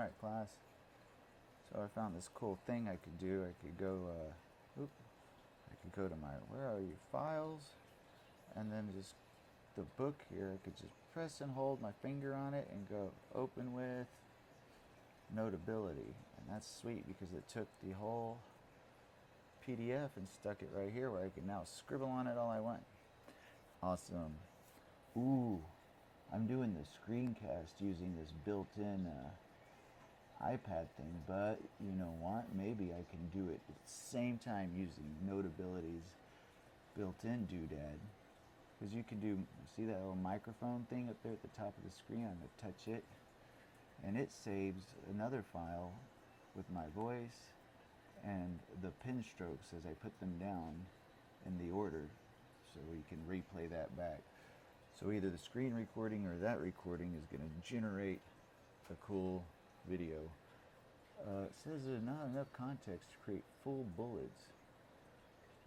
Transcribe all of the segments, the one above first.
Alright, class. So I found this cool thing I could do. I could go, I could go to my, where are you, files, and then just the book here, I could just press and hold my finger on it and go open with Notability. And that's sweet because it took the whole PDF and stuck it right here where I can now scribble on it all I want. Awesome. Ooh, I'm doing the screencast using this built-in iPad thing, but you know what? Maybe I can do it at the same time using Notability's built-in doodad. Because you can do, see that little microphone thing up there at the top of the screen? I'm going to touch it, and it saves another file with my voice and the pen strokes as I put them down in the order, so we can replay that back. So either the screen recording or that recording is going to generate a cool video. It says there's not enough context to create full bullets.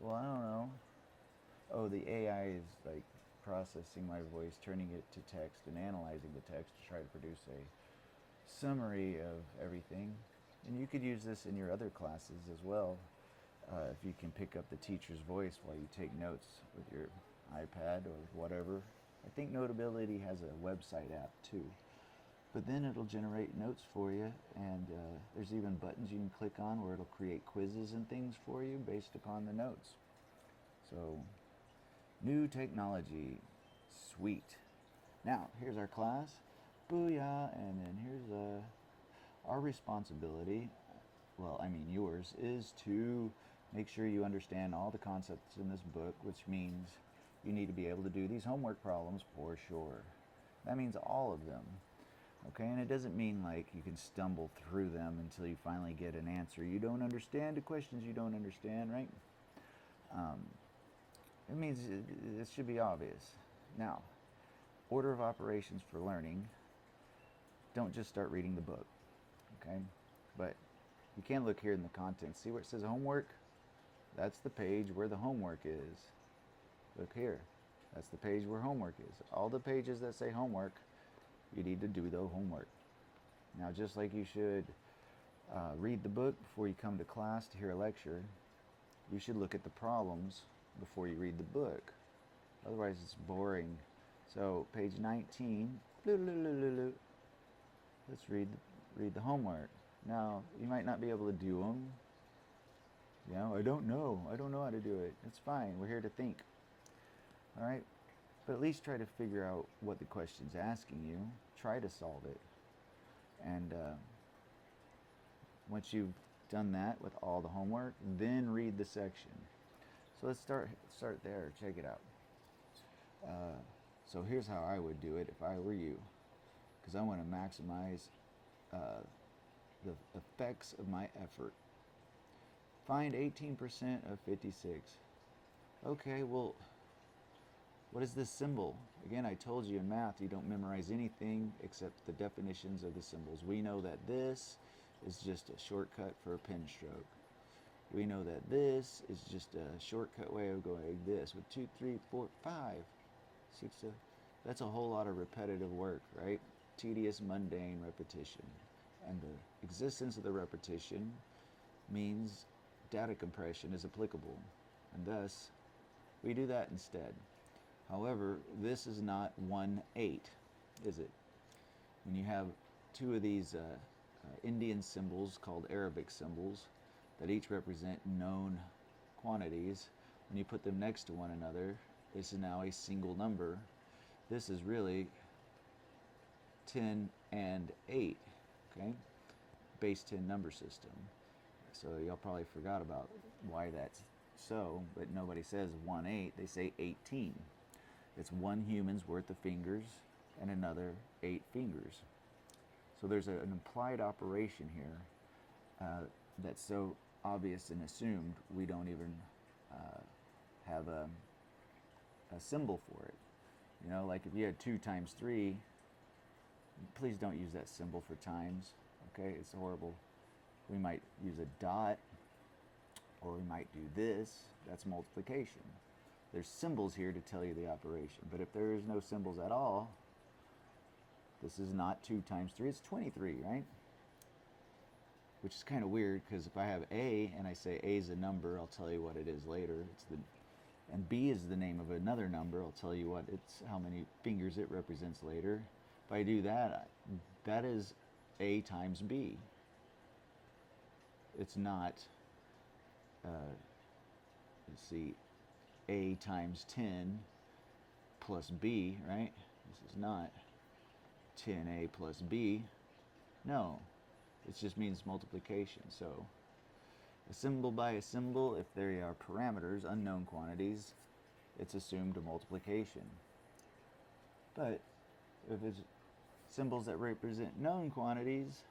Well, I don't know. Oh, the AI is like processing my voice, turning it to text, and analyzing the text to try to produce a summary of everything. And you could use this in your other classes as well, if you can pick up the teacher's voice while you take notes with your iPad or whatever. I think Notability has a website app too. But then it'll generate notes for you, and there's even buttons you can click on where it'll create quizzes and things for you based upon the notes. So, new technology. Sweet. Now, here's our class. Booyah! And then here's our responsibility, well, I mean yours, is to make sure you understand all the concepts in this book, which means you need to be able to do these homework problems for sure. That means all of them. Okay, and it doesn't mean like you can stumble through them until you finally get an answer. You don't understand the questions you don't understand, right? It means it should be obvious. Now, order of operations for learning. Don't just start reading the book, okay? But you can look here in the contents. See where it says homework? That's the page where the homework is. Look here. That's the page where homework is. All the pages that say homework, you need to do the homework. Now, just like you should read the book before you come to class to hear a lecture, you should look at the problems before you read the book. Otherwise, it's boring. So, page 19. Let's read the homework. Now, you might not be able to do them. You know, I don't know how to do it. It's fine. We're here to think. All right? But at least try to figure out what the question's asking you. Try to solve it. And once you've done that with all the homework, then read the section. So let's start there. Check it out. So here's how I would do it if I were you, because I want to maximize the effects of my effort. Find 18% of 56. Okay, well, what is this symbol? Again, I told you in math you don't memorize anything except the definitions of the symbols. We know that this is just a shortcut for a pen stroke. We know that this is just a shortcut way of going like this with 2, 3, 4, 5, 6, 7. That's a whole lot of repetitive work, right? Tedious, mundane repetition. And the existence of the repetition means data compression is applicable. And thus, we do that instead. However, this is not 1/8, is it? When you have two of these Indian symbols called Arabic symbols that each represent known quantities, when you put them next to one another, this is now a single number. This is really 10 and 8, okay? Base 10 number system. So y'all probably forgot about why that's so, but nobody says 1/8, they say 18. It's one human's worth of fingers and another 8 fingers. So there's an implied operation here that's so obvious and assumed we don't even have a symbol for it. You know, like if you had 2 times 3, please don't use that symbol for times, okay? It's horrible. We might use a dot, or we might do this. That's multiplication. There's symbols here to tell you the operation. But if there is no symbols at all, this is not 2 times 3, it's 23, right? which is kind of weird because if I have A and I say A is a number, I'll tell you what it is later. And B is the name of another number. I'll tell you how many fingers it represents later. If I do that, that is A times B. It's not, let's see, A times 10 plus B, right? This is not 10A plus B. No, it just means multiplication. So a symbol by a symbol, if there are parameters, unknown quantities, it's assumed a multiplication. But if it's symbols that represent known quantities,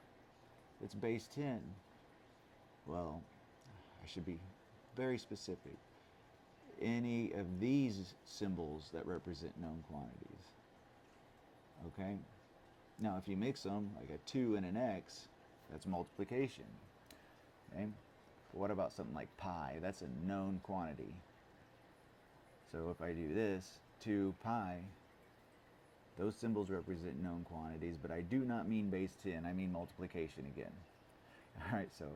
it's base 10. Well, I should be very specific. Any of these symbols that represent known quantities. Okay? Now, if you mix them, like a 2 and an x, that's multiplication. Okay? But what about something like pi? That's a known quantity. So if I do this, 2 pi, those symbols represent known quantities, but I do not mean base 10. I mean multiplication again. All right, so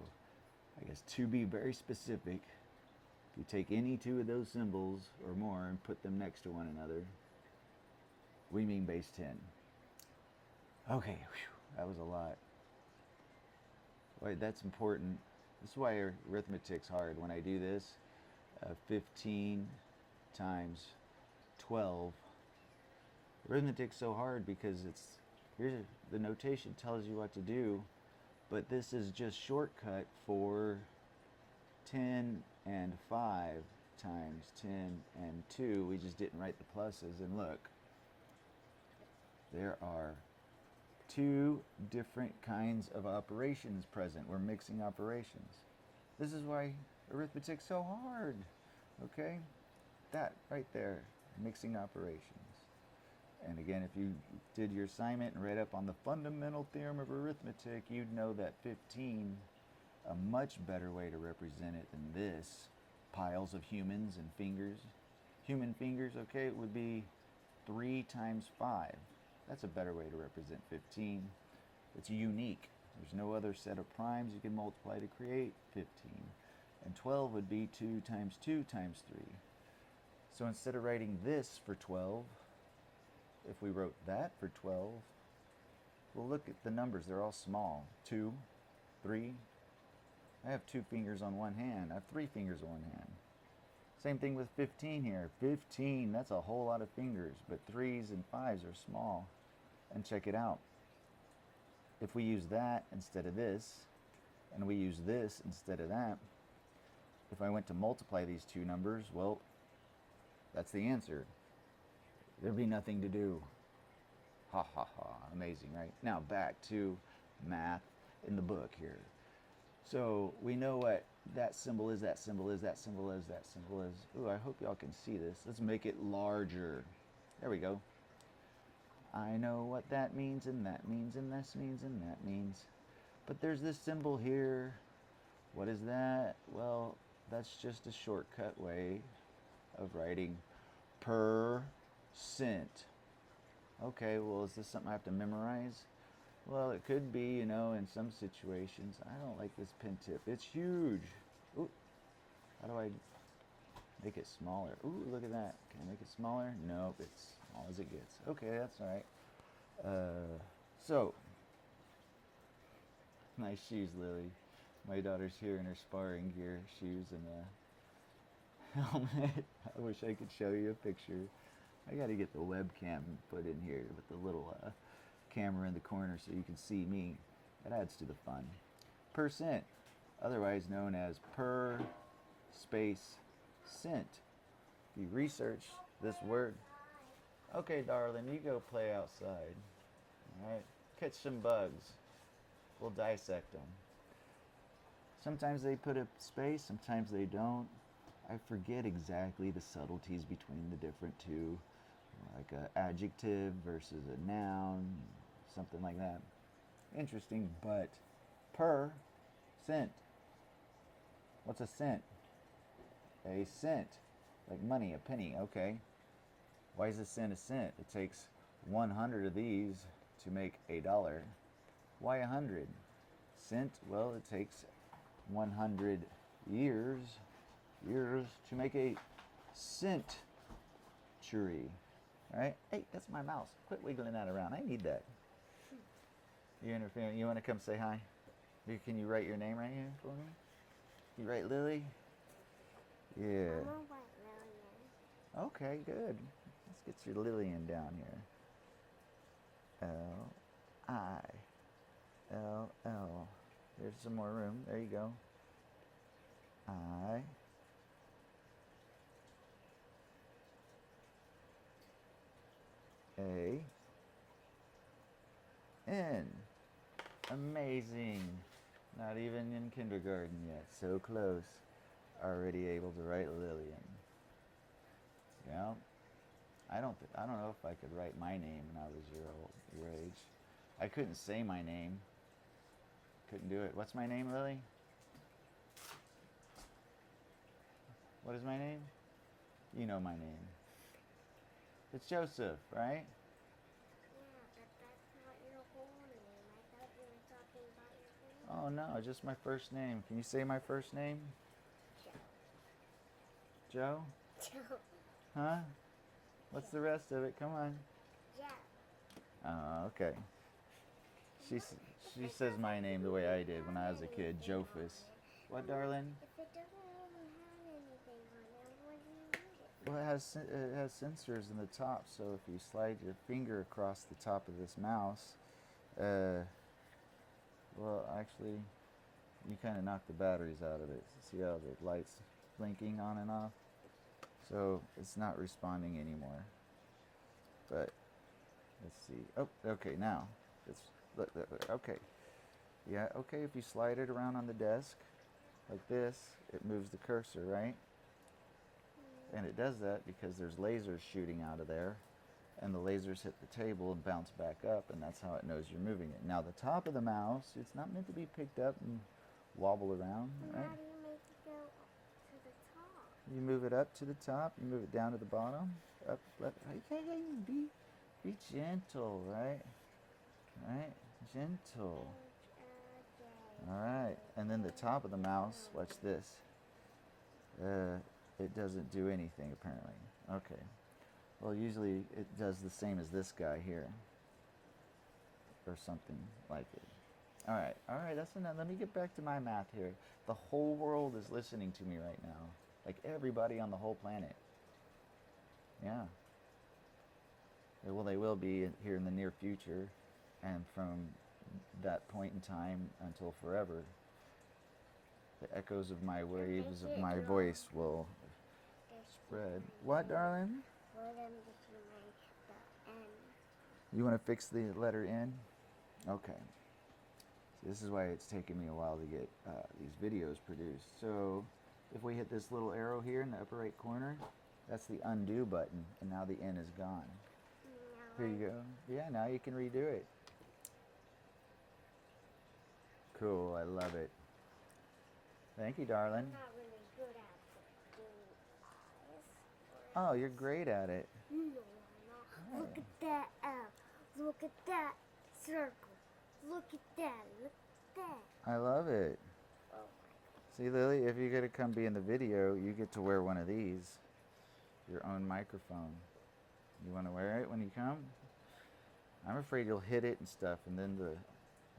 I guess to be very specific, if you take any two of those symbols or more and put them next to one another, we mean base 10. Okay, whew, that was a lot. Wait, that's important. This is why arithmetic's hard. When I do this, 15 times 12. Arithmetic's so hard because the notation tells you what to do, but this is just shortcut for 10 and 5 times 10 and 2. We just didn't write the pluses, and look, there are two different kinds of operations present. We're mixing operations. This is why arithmetic's so hard, okay? That right there, mixing operations. And again, if you did your assignment and read up on the fundamental theorem of arithmetic, you'd know that 15, a much better way to represent it than this, piles of humans and fingers. Human fingers, okay, it would be 3 times 5. That's a better way to represent 15. It's unique. There's no other set of primes you can multiply to create 15. And 12 would be 2 times 2 times 3. So instead of writing this for 12, if we wrote that for 12, well, look at the numbers. They're all small. 2, 3. I have 2 fingers on one hand. I have 3 fingers on one hand. Same thing with 15 here. 15, that's a whole lot of fingers, but 3s and 5s are small. And check it out. If we use that instead of this, and we use this instead of that, if I went to multiply these two numbers, well, that's the answer. There'd be nothing to do. Ha ha ha. Amazing, right? Now back to math in the book here. So we know what that symbol is, that symbol is, that symbol is, that symbol is. Ooh, I hope y'all can see this. Let's make it larger. There we go. I know what that means, and that means, and this means, and that means. But there's this symbol here. What is that? Well, that's just a shortcut way of writing %. Okay, well, is this something I have to memorize? Well, it could be, in some situations. I don't like this pen tip. It's huge. Ooh, how do I make it smaller? Ooh, look at that. Can I make it smaller? Nope, it's small as it gets. Okay, that's all right. So, nice shoes, Lily. My daughter's here in her sparring gear, shoes and a helmet. I wish I could show you a picture. I got to get the webcam put in here with the little camera in the corner so you can see me. That adds to the fun. %, otherwise known as per space cent. If you research this word, okay, darling, you go play outside. All right, catch some bugs. We'll dissect them. Sometimes they put a space, sometimes they don't. I forget exactly the subtleties between the different two, like an adjective versus a noun, something like that. Interesting, but %. What's a cent? A cent, like money, a penny, okay. Why is a cent a cent? It takes 100 of these to make $1. Why 100? Cent, well, it takes 100 years to make a century, right? Hey, that's my mouse. Quit wiggling that around. I need that. You're interfering. You want to come say hi? Can you write your name right here for me? You write Lily? Yeah. I'm gonna write Lillian. Okay, good. Let's get your Lillian down here. L-I-L-L. There's some more room. There you go. I. A. N. Amazing. Not even in kindergarten yet. So close. Already able to write Lillian. Yeah. I don't know if I could write my name when I was your age. I couldn't say my name. Couldn't do it. What's my name, Lily? What is my name? You know my name. It's Joseph, right? Yeah, but that's not your whole name. I thought you were talking about your whole Oh no, just my first name. Can you say my first name? Joe? Joe. Huh? What's the rest of it? Come on. Yeah. Oh, okay. She says my name the way I did when I was a kid, Jophus. What, darling? If it doesn't really have anything on it, what do you use it for? Well, it has sensors in the top, so if you slide your finger across the top of this mouse, well, actually, you kind of knock the batteries out of it. See how the light's blinking on and off? So it's not responding anymore. But let's see. Oh, okay, now it's okay. Yeah, okay. If you slide it around on the desk like this, it moves the cursor, right? And it does that because there's lasers shooting out of there, and the lasers hit the table and bounce back up, and that's how it knows you're moving it. Now the top of the mouse, it's not meant to be picked up and wobble around, right? How do you make it go to the top? You move it up to the top, you move it down to the bottom, up, left. Okay, be gentle, right? Right, gentle. All right, and then the top of the mouse. Watch this. It doesn't do anything apparently. Okay. Well, usually it does the same as this guy here, or something like it. All right, that's enough. Let me get back to my math here. The whole world is listening to me right now. Like everybody on the whole planet. Yeah. Well, they will be here in the near future, and from that point in time until forever, the echoes of my waves of my voice will spread. What, darling? For them to make the N. You want to fix the letter N? Okay. So this is why it's taken me a while to get these videos produced. So if we hit this little arrow here in the upper right corner, that's the undo button, and now the N is gone. Here you go. Yeah, now you can redo it. Cool, I love it. Thank you, darling. I'm not really good at doing eyes. Oh, you're great at it. No, I'm not. Look at that L. Look at that circle. Look at that. Look at that. I love it. Oh my See, Lily, if you're going to come be in the video, you get to wear one of these. Your own microphone. You want to wear it when you come? I'm afraid you'll hit it and stuff, and then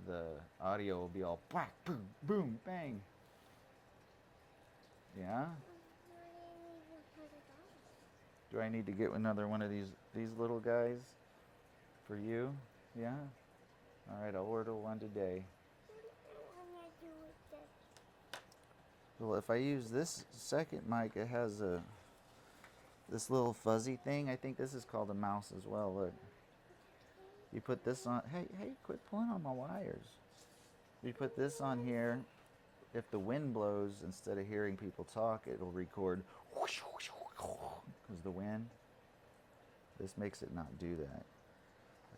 the audio will be all whack, boom, boom, bang. Yeah? Do I need to get another one of these little guys for you? Yeah? All right, I'll order one today. Well, if I use this second mic, it has this little fuzzy thing. I think this is called a mouse as well. Look. You put this on. Hey, quit pulling on my wires. You put this on here. If the wind blows, instead of hearing people talk, it'll record because the wind. This makes it not do that.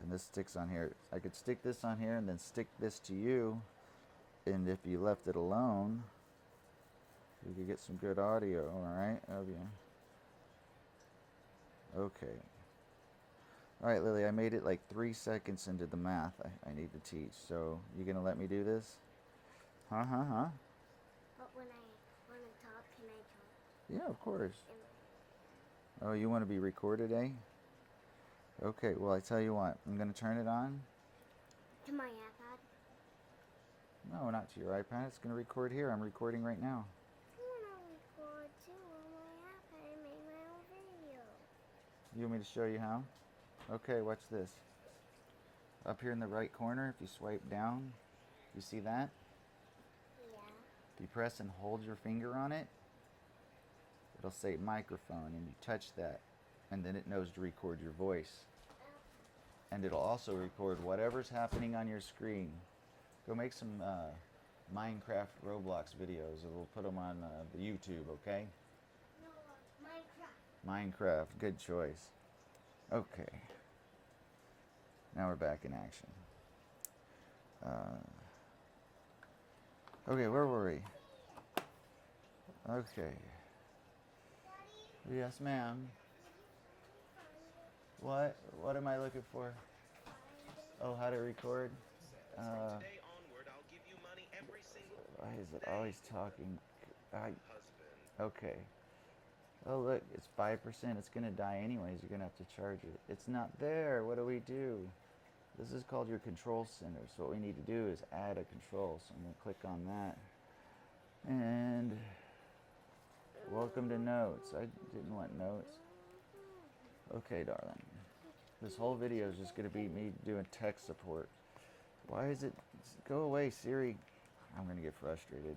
And this sticks on here. I could stick this on here and then stick this to you. And if you left it alone, you could get some good audio, all right, of you. Okay. All right, Lily, I made it like 3 seconds into the math I need to teach. So you gonna let me do this? Huh? But when I want to talk, can I talk? Yeah, of course. In Oh, you want to be recorded, eh? Okay, well, I tell you what. I'm going to turn it on. to my iPad? No, not to your iPad. It's going to record here. I'm recording right now. I want to record too on my iPad and make my own video. You want me to show you how? Okay, watch this. Up here in the right corner, if you swipe down, you see that? Yeah. If you press and hold your finger on it, it'll say microphone, and you touch that, and then it knows to record your voice. And it'll also record whatever's happening on your screen. Go make some Minecraft Roblox videos, and we'll put them on the YouTube, okay? No, Minecraft. Minecraft, good choice. Okay. Now we're back in action. Okay, where were we? Okay. Yes, ma'am. What? What am I looking for? Oh, how to record? Why is it always talking? Okay. Oh, look, it's 5%. It's going to die anyways. You're going to have to charge it. It's not there. What do we do? This is called your control center. So what we need to do is add a control. So I'm going to click on that. And welcome to notes. I didn't want notes. Okay, darling. This whole video is just going to be me doing tech support. Why is it? Go away, Siri. I'm going to get frustrated.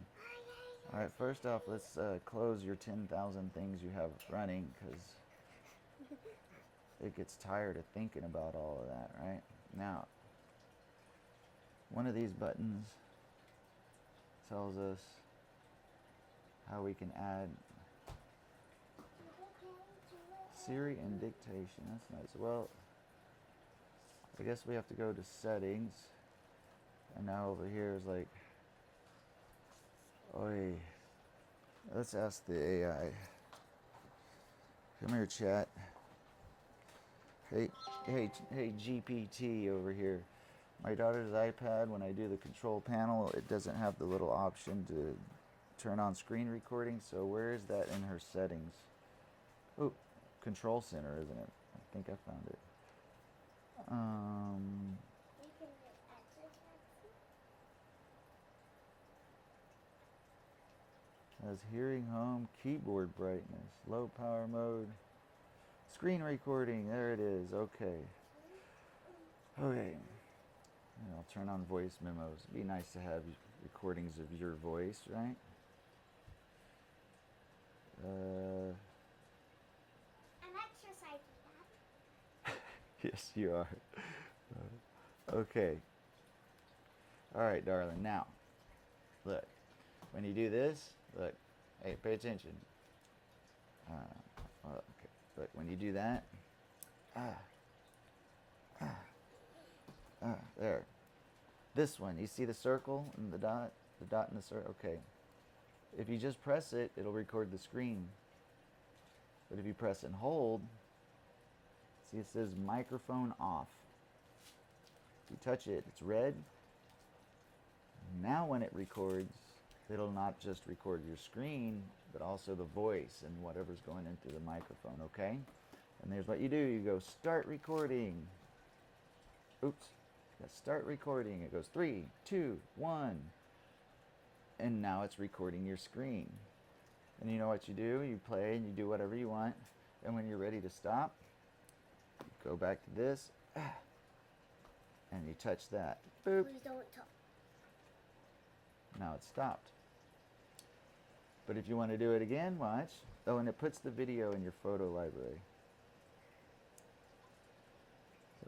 All right, first off, let's close your 10,000 things you have running, because it gets tired of thinking about all of that, right? Now, one of these buttons tells us how we can add Siri and dictation. That's nice. Well, I guess we have to go to settings, and now over here is like, oi, let's ask the AI. Come here, chat. Hey, GPT over here. My daughter's iPad, when I do the control panel, it doesn't have the little option to turn on screen recording, so where is that in her settings? Oh, control center, isn't it? I think I found it. Has hearing home, keyboard brightness, low power mode, screen recording, there it is, okay. Okay, and I'll turn on voice memos. It'd be nice to have recordings of your voice, right? I'm exercising, Dad. Yes, you are. Okay. All right, darling. Now, look. When you do this, look. Hey, pay attention. Okay. Look, when you do that, there. This one, you see the circle and the dot and the circle. Okay. If you just press it, it'll record the screen. But if you press and hold, see it says microphone off. If you touch it, it's red. Now when it records, it'll not just record your screen, but also the voice and whatever's going into the microphone, okay? And there's what you do. You go start recording. Oops. Start recording. It goes 3, 2, 1. And now it's recording your screen. And you know what you do? You play and you do whatever you want. And when you're ready to stop, you go back to this. And you touch that. Boop. Please don't talk. Now it's stopped. But if you want to do it again, watch. Oh, and it puts the video in your photo library.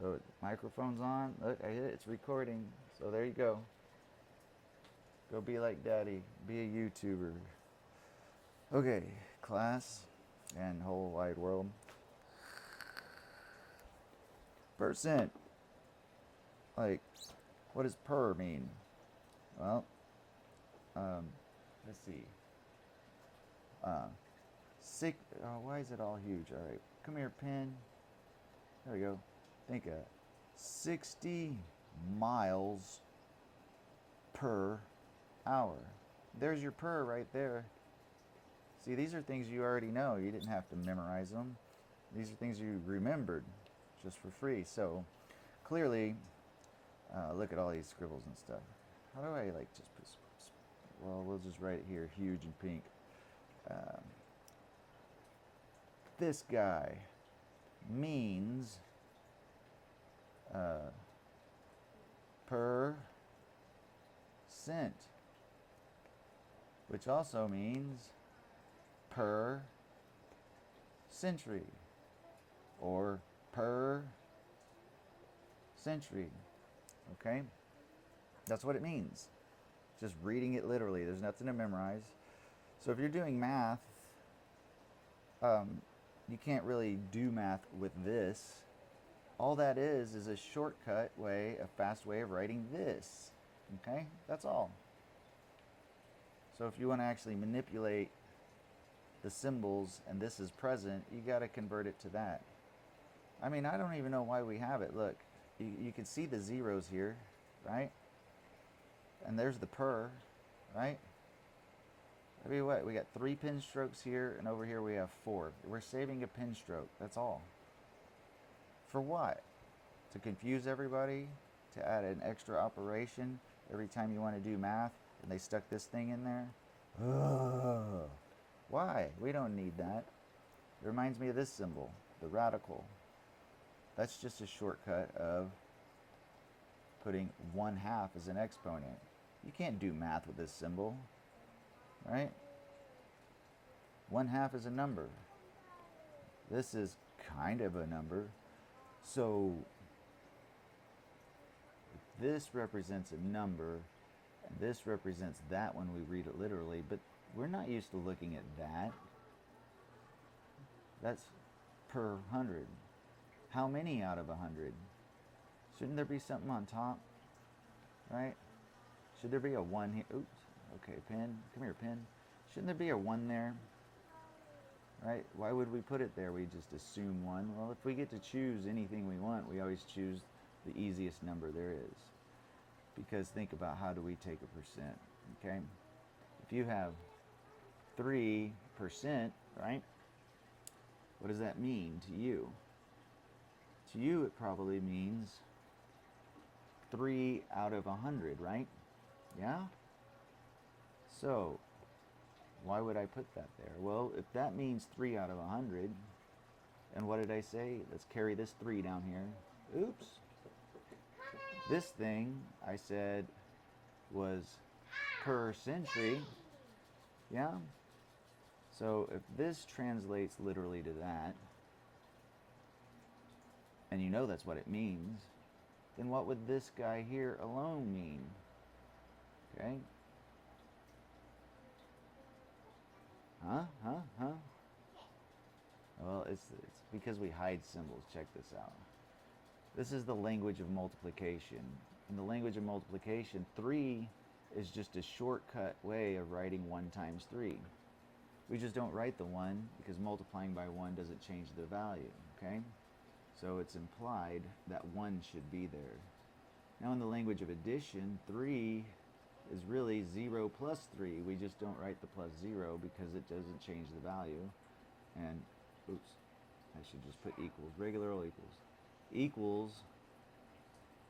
So microphone's on. Look, I hit it. It's recording. So there you go. Go be like Daddy. Be a YouTuber. Okay, class and whole wide world. Percent. Like, what does per mean? Well, let's see. Why is it all huge? All right, come here, pen. There we go. Think of 60 miles per hour. There's your per right there. See, these are things you already know. You didn't have to memorize them. These are things you remembered just for free. So clearly, look at all these scribbles and stuff. How do I like just put, well, we'll just write it here, huge in pink. This guy means per cent, which also means per century or per century. Okay? That's what it means. Just reading it literally. There's nothing to memorize. So if you're doing math, you can't really do math with this. All that is a shortcut way, a fast way of writing this. Okay? That's all. So if you want to actually manipulate the symbols and this is present, you got to convert it to that. I mean, I don't even know why we have it. Look, you can see the zeros here, right? And there's the per, right? I mean, what? We got 3 pen strokes here, and over here we have 4. We're saving a pen stroke. That's all. For what? To confuse everybody? To add an extra operation every time you want to do math, and they stuck this thing in there? Ugh. Why? We don't need that. It reminds me of this symbol, the radical. That's just a shortcut of putting 1/2 as an exponent. You can't do math with this symbol, right? 1/2 is a number. This is kind of a number. So this represents a number, and this represents that when we read it literally, but we're not used to looking at that. That's per 100. How many out of 100? Shouldn't there be something on top, right? Should there be a 1 here? Oops. Okay, pen. Come here, pen. Shouldn't there be a 1 there? Right? Why would we put it there? We just assume 1. Well, if we get to choose anything we want, we always choose the easiest number there is. Because think about, how do we take a percent? Okay? If you have 3%, right? What does that mean to you? To you, it probably means 3 out of 100, right? Yeah? So, why would I put that there? Well, if that means 3 out of 100, and what did I say? Let's carry this 3 down here. Oops. This thing, I said, was per century. Yeah? So, if this translates literally to that, and you know that's what it means, then what would this guy here alone mean? Okay? Huh? Well, it's because we hide symbols. Check this out. This is the language of multiplication. In the language of multiplication, 3 is just a shortcut way of writing 1 times 3. We just don't write the 1 because multiplying by 1 doesn't change the value, okay? So it's implied that 1 should be there. Now in the language of addition, 3 is really 0 plus 3. We just don't write the plus 0 because it doesn't change the value. And, oops, I should just put equals. Regular or equals. Equals,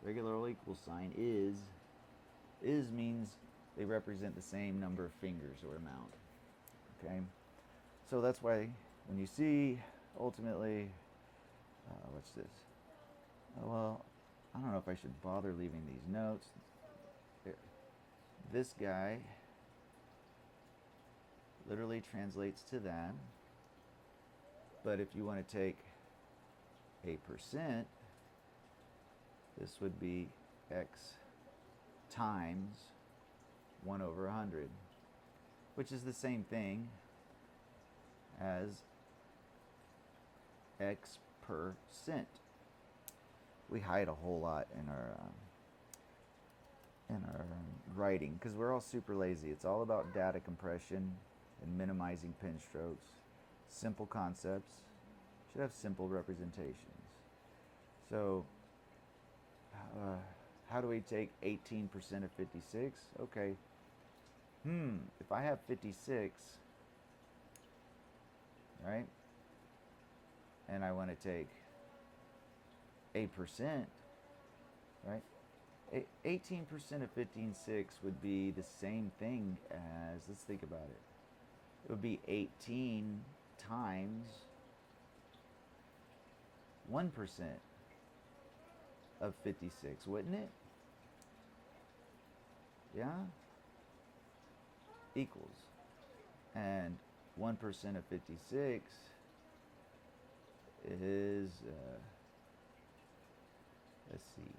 regular or equals sign is means they represent the same number of fingers or amount. Okay? So that's why when you see, ultimately, what's this? Well, I don't know if I should bother leaving these notes. This guy literally translates to that. But if you want to take a percent, this would be x times 1 over 100, which is the same thing as x per cent. We hide a whole lot in our writing because we're all super lazy. It's all about data compression and minimizing pen strokes. Simple concepts should have simple representations. So how do we take 18% of 56? Okay, if I have 56, right, and I want to take 8%, right, 18% of 15/6 would be the same thing as, let's think about it. It would be 18 times 1% of 56, wouldn't it? Yeah? Equals. And 1% of 56 is, let's see,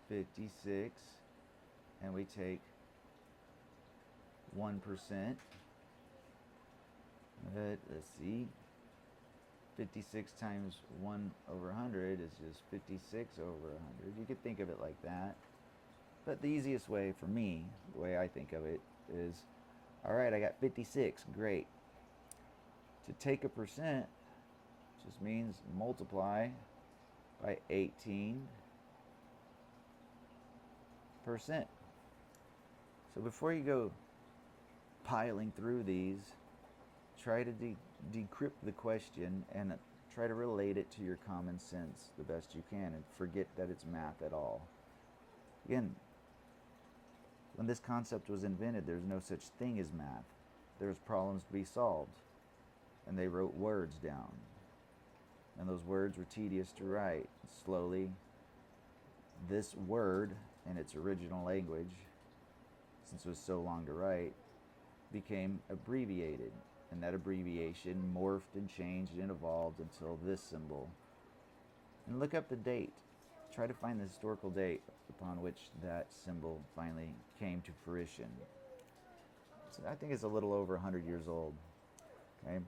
56, and we take 1%. Let's see, 56 times 1 over 100 is just 56 over 100. You could think of it like that. But the easiest way for me, the way I think of it, is, all right, I got 56, great. To take a percent just means multiply by 18%. So before you go piling through these, try to decrypt the question and try to relate it to your common sense the best you can, and forget that it's math at all. Again, when this concept was invented, there's no such thing as math. There's problems to be solved, and they wrote words down. And those words were tedious to write. Slowly, this word in its original language, since it was so long to write, became abbreviated. And that abbreviation morphed and changed and evolved until this symbol. And look up the date. Try to find the historical date upon which that symbol finally came to fruition. So I think it's a little over 100 years old. Okay,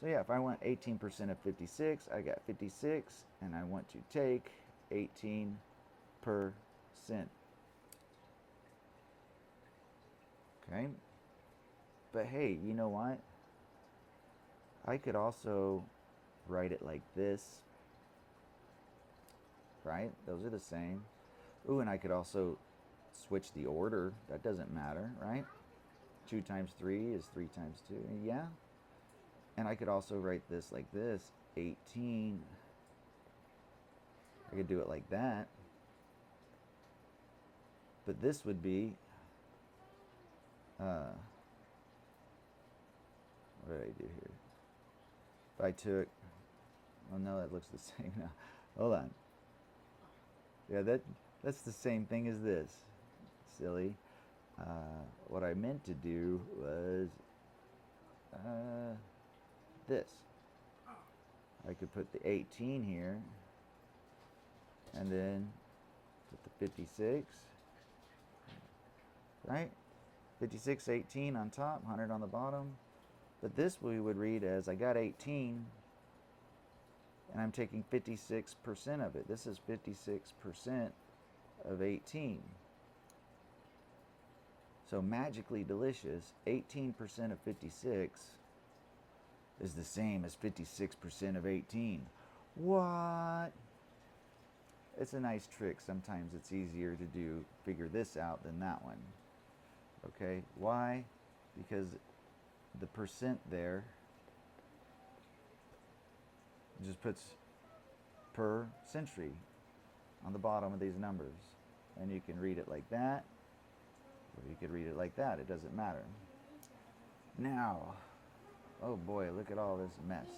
so yeah, if I want 18% of 56, I got 56, and I want to take 18%. Okay, but hey, you know what? I could also write it like this, right? Those are the same. Ooh, and I could also switch the order. That doesn't matter, right? 2 times 3 is 3 times 2. Yeah. And I could also write this like this, 18. I could do it like that. But this would be, what did I do here? If I took, oh no, that looks the same now. Hold on. Yeah, that's the same thing as this. Silly. What I meant to do was this. I could put the 18 here, and then put the 56, right? 56, 18 on top, 100 on the bottom. But this we would read as, I got 18, and I'm taking 56% of it. This is 56% of 18. So magically delicious, 18% of 56 is the same as 56% of 18. What? It's a nice trick. Sometimes it's easier to figure this out than that one. Okay, why? Because the percent there just puts per century on the bottom of these numbers. And you can read it like that, or you could read it like that. It doesn't matter. Now, oh boy, look at all this mess.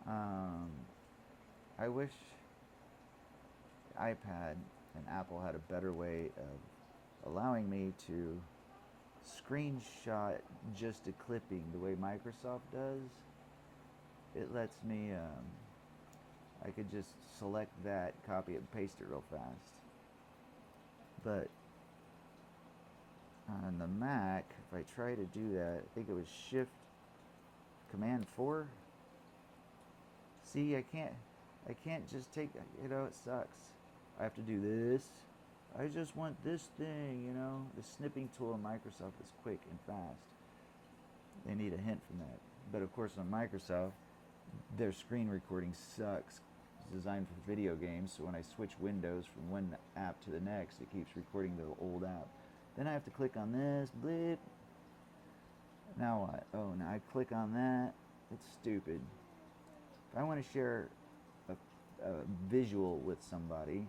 I wish the iPad and Apple had a better way of allowing me to screenshot just a clipping the way Microsoft does. It lets me, I could just select that, copy it, and paste it real fast. But on the Mac, if I try to do that, I think it was Shift Command 4. See, I can't just take, it sucks. I have to do this. I just want this thing, The snipping tool in Microsoft is quick and fast. They need a hint from that. But of course on Microsoft, their screen recording sucks. It's designed for video games, so when I switch windows from one app to the next, it keeps recording the old app. Then I have to click on this, bleep. Now what? Oh, now I click on that. It's stupid. If I want to share a visual with somebody,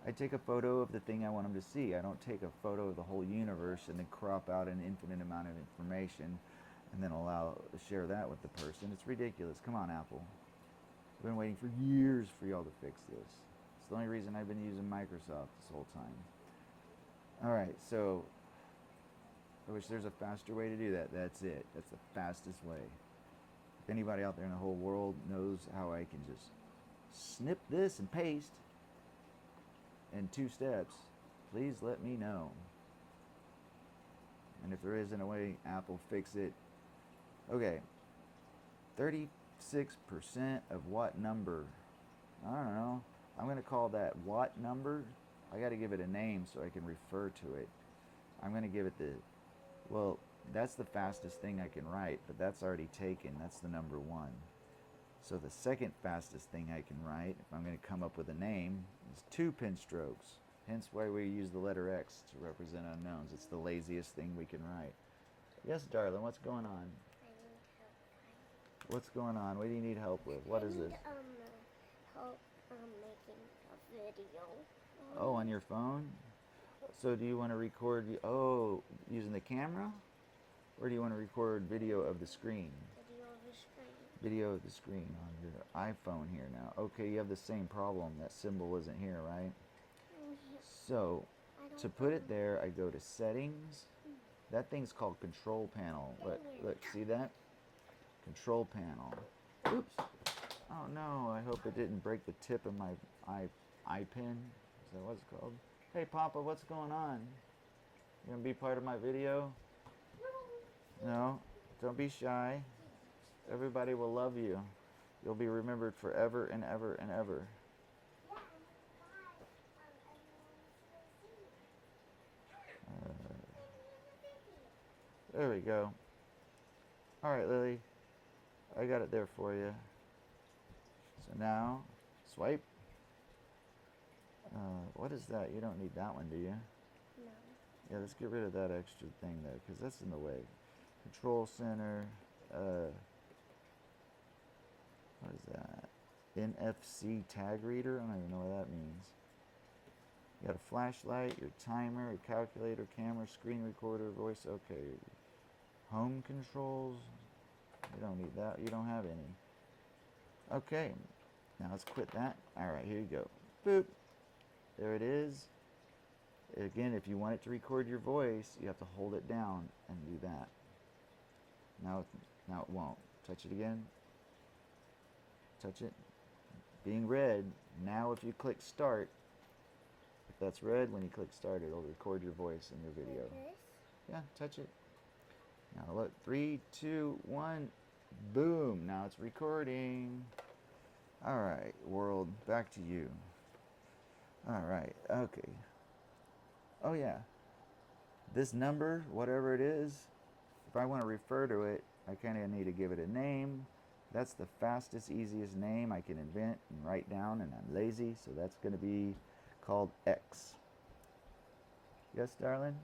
I take a photo of the thing I want them to see. I don't take a photo of the whole universe and then crop out an infinite amount of information and then share that with the person. It's ridiculous. Come on, Apple. I've been waiting for years for y'all to fix this. It's the only reason I've been using Microsoft this whole time. Alright, so I wish there's a faster way to do that. That's it. That's the fastest way. If anybody out there in the whole world knows how I can just snip this and paste in 2 steps, please let me know. And if there isn't a way, Apple, fix it. Okay, 36% of what number? I don't know. I'm going to call that what number. I got to give it a name so I can refer to it. I'm going to give it well, that's the fastest thing I can write, but that's already taken. That's the number 1. So the second fastest thing I can write, if I'm going to come up with a name, is 2 pen strokes. Hence why we use the letter X to represent unknowns. It's the laziest thing we can write. Yes, darling, what's going on? I need help. What's going on? What do you need help with? What is this? Help making a video. Oh, on your phone? So do you want to record, using the camera? Or do you want to record video of the screen? Video of the screen. Video of the screen on your iPhone here now. Okay, you have the same problem. That symbol isn't here, right? So, to put it there, I go to Settings. That thing's called Control Panel. Look, see that? Control Panel. Oops. Oh no, I hope it didn't break the tip of my eye pin. Is that what it's called? Hey Papa, what's going on? You gonna be part of my video? No? Don't be shy. Everybody will love you. You'll be remembered forever and ever and ever. There we go. Alright, Lily. I got it there for you. So now, swipe. What is that? You don't need that one, do you? No. Yeah, let's get rid of that extra thing there, because that's in the way. Control center. What is that? NFC tag reader? I don't even know what that means. You got a flashlight, your timer, a calculator, camera, screen recorder, voice. Okay. Home controls. You don't need that. You don't have any. Okay. Now let's quit that. Alright, here you go. Boop. There it is. Again, if you want it to record your voice, you have to hold it down and do that. Now it won't. Touch it again. Touch it. Being red. Now if you click start, if that's red, when you click start, it'll record your voice in your video. Like this? Yeah, touch it. Now look, 3, 2, 1, boom. Now it's recording. Alright, world, back to you. Alright, okay. Oh yeah. This number, whatever it is, if I want to refer to it, I kind of need to give it a name. That's the fastest, easiest name I can invent and write down, and I'm lazy, so that's going to be called X. Yes, darling?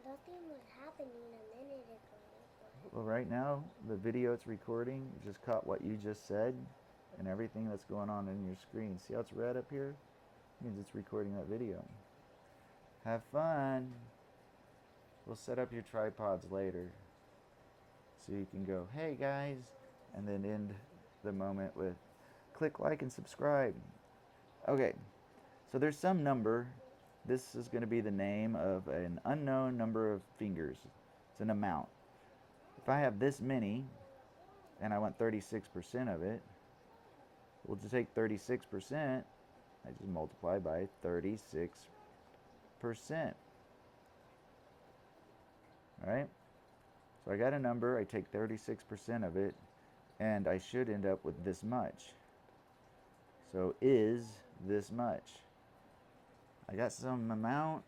Nothing was happening a minute ago. Well, right now, the video it's recording just caught what you just said and everything that's going on in your screen. See how it's red up here? It means it's recording that video. Have fun. We'll set up your tripods later so you can go, hey guys, and then end the moment with click like and subscribe. Okay, so there's some number. This is going to be the name of an unknown number of fingers. It's an amount. If I have this many and I want 36% of it, we'll just take 36%. I just multiply by 36%. Alright? So I got a number, I take 36% of it, and I should end up with this much. So is this much? I got some amount,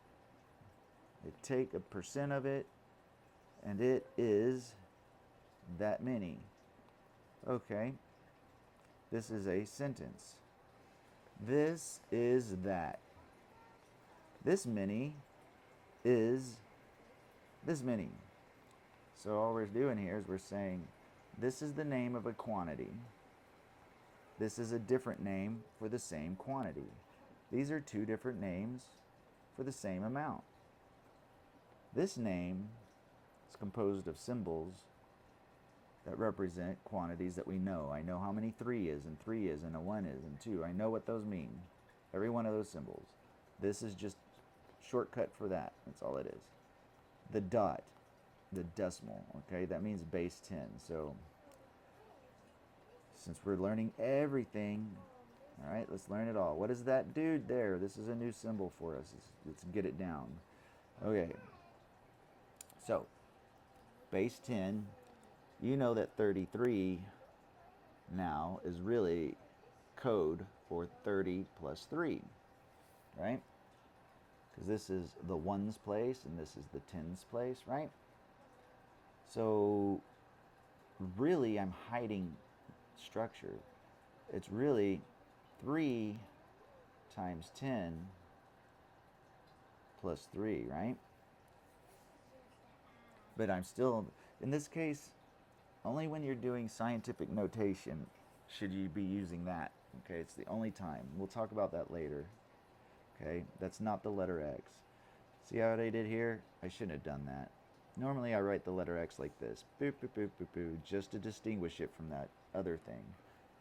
I take a percent of it, and it is that many. Okay, this is a sentence. This is that. This many is this many. So all we're doing here is we're saying this is the name of a quantity. This is a different name for the same quantity. These are two different names for the same amount. This name is composed of symbols that represent quantities that we know. I know how many 3 is, and 3 is, and a 1 is, and 2. I know what those mean. Every one of those symbols. This is just shortcut for that. That's all it is. The dot, the decimal, okay, that means base 10. So since we're learning everything, all right, let's learn it all. What is that dude there? This is a new symbol for us. Let's get it down. Okay. So, base 10, you know that 33 now is really code for 30 plus 3, right? Because this is the ones place and this is the tens place, right? So, really, I'm hiding structure. It's really 3 times 10 plus 3, right? But I'm still, in this case, only when you're doing scientific notation should you be using that. Okay, it's the only time. We'll talk about that later. Okay, that's not the letter X. See how I did here? I shouldn't have done that. Normally I write the letter X like this, boop, boop, boop, boop, boop, just to distinguish it from that other thing.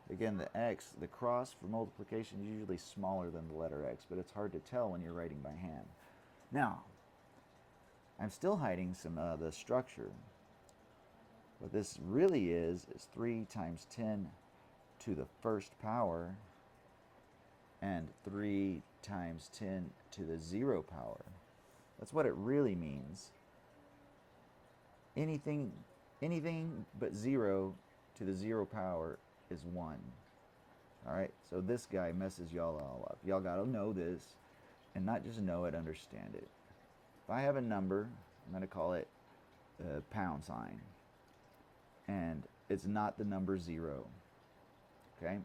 Again, the X, the cross for multiplication is usually smaller than the letter X, but it's hard to tell when you're writing by hand. Now, I'm still hiding some of the structure. What this really is 3 times 10 to the first power and 3 times 10 to the 0 power. That's what it really means. Anything but 0 to the 0 power is 1. All right, so this guy messes y'all all up. Y'all got to know this, and not just know it, understand it. If I have a number, I'm going to call it a pound sign, and it's not the number 0. Okay?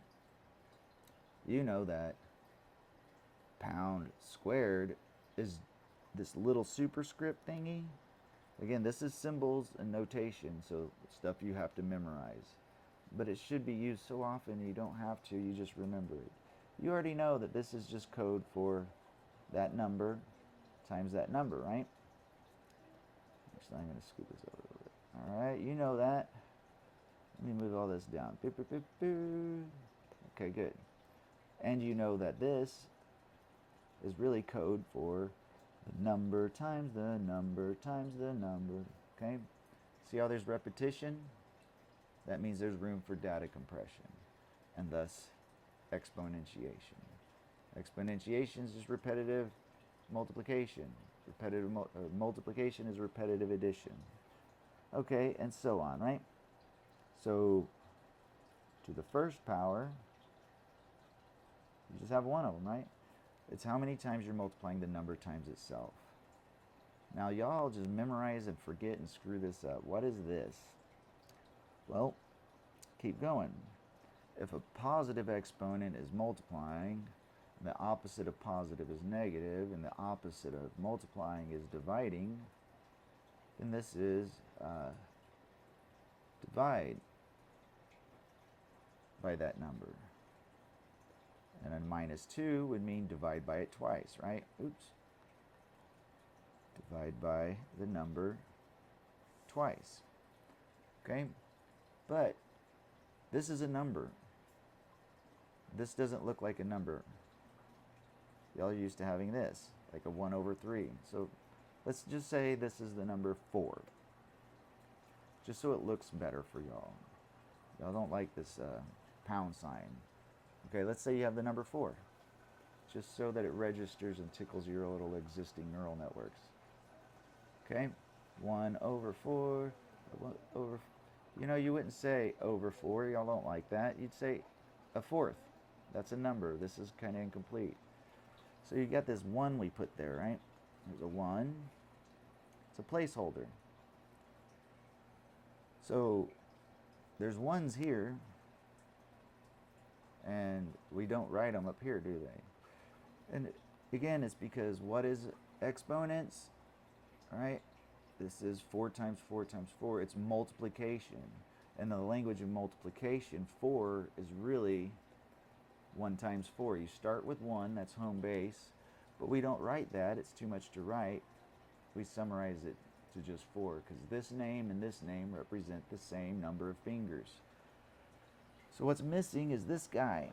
You know that pound squared is this little superscript thingy. Again, this is symbols and notation, so stuff you have to memorize. But it should be used so often you don't have to, you just remember it. You already know that this is just code for that number times that number, right? Actually, I'm going to scoop this over a little bit. All right, you know that. Let me move all this down. Boop, boop, boop, boop. Okay, good. And you know that this is really code for the number times the number times the number. Okay? See how there's repetition? That means there's room for data compression, and thus exponentiation. Exponentiation is just repetitive multiplication. Repetitive multiplication is repetitive addition. Okay, and so on, right? So, to the first power, you just have one of them, right? It's how many times you're multiplying the number times itself. Now, y'all just memorize and forget and screw this up. What is this? Well, keep going. If a positive exponent is multiplying, the opposite of positive is negative, and the opposite of multiplying is dividing, then this is divide by that number. And then minus 2 would mean divide by it twice, right? Oops. Divide by the number twice. Okay? But this is a number. This doesn't look like a number. Y'all are used to having this, like a 1 over 3. So let's just say this is the number 4. Just so it looks better for y'all. Y'all don't like this pound sign. Okay, let's say you have the number 4. Just so that it registers and tickles your little existing neural networks. Okay? 1 over 4, 1 over, you know, you wouldn't say over 4, y'all don't like that. You'd say a fourth. That's a number. This is kind of incomplete. So you got this 1 we put there, right? There's a 1. It's a placeholder. So there's 1s here, and we don't write them up here, do they? And Again, it's because what is exponents, right? This is 4 times 4 times 4. It's multiplication. In the language of multiplication, 4 is really 1 times 4. You start with 1, that's home base, but we don't write that. It's too much to write. We summarize it to just 4 because this name and this name represent the same number of fingers. So what's missing is this guy,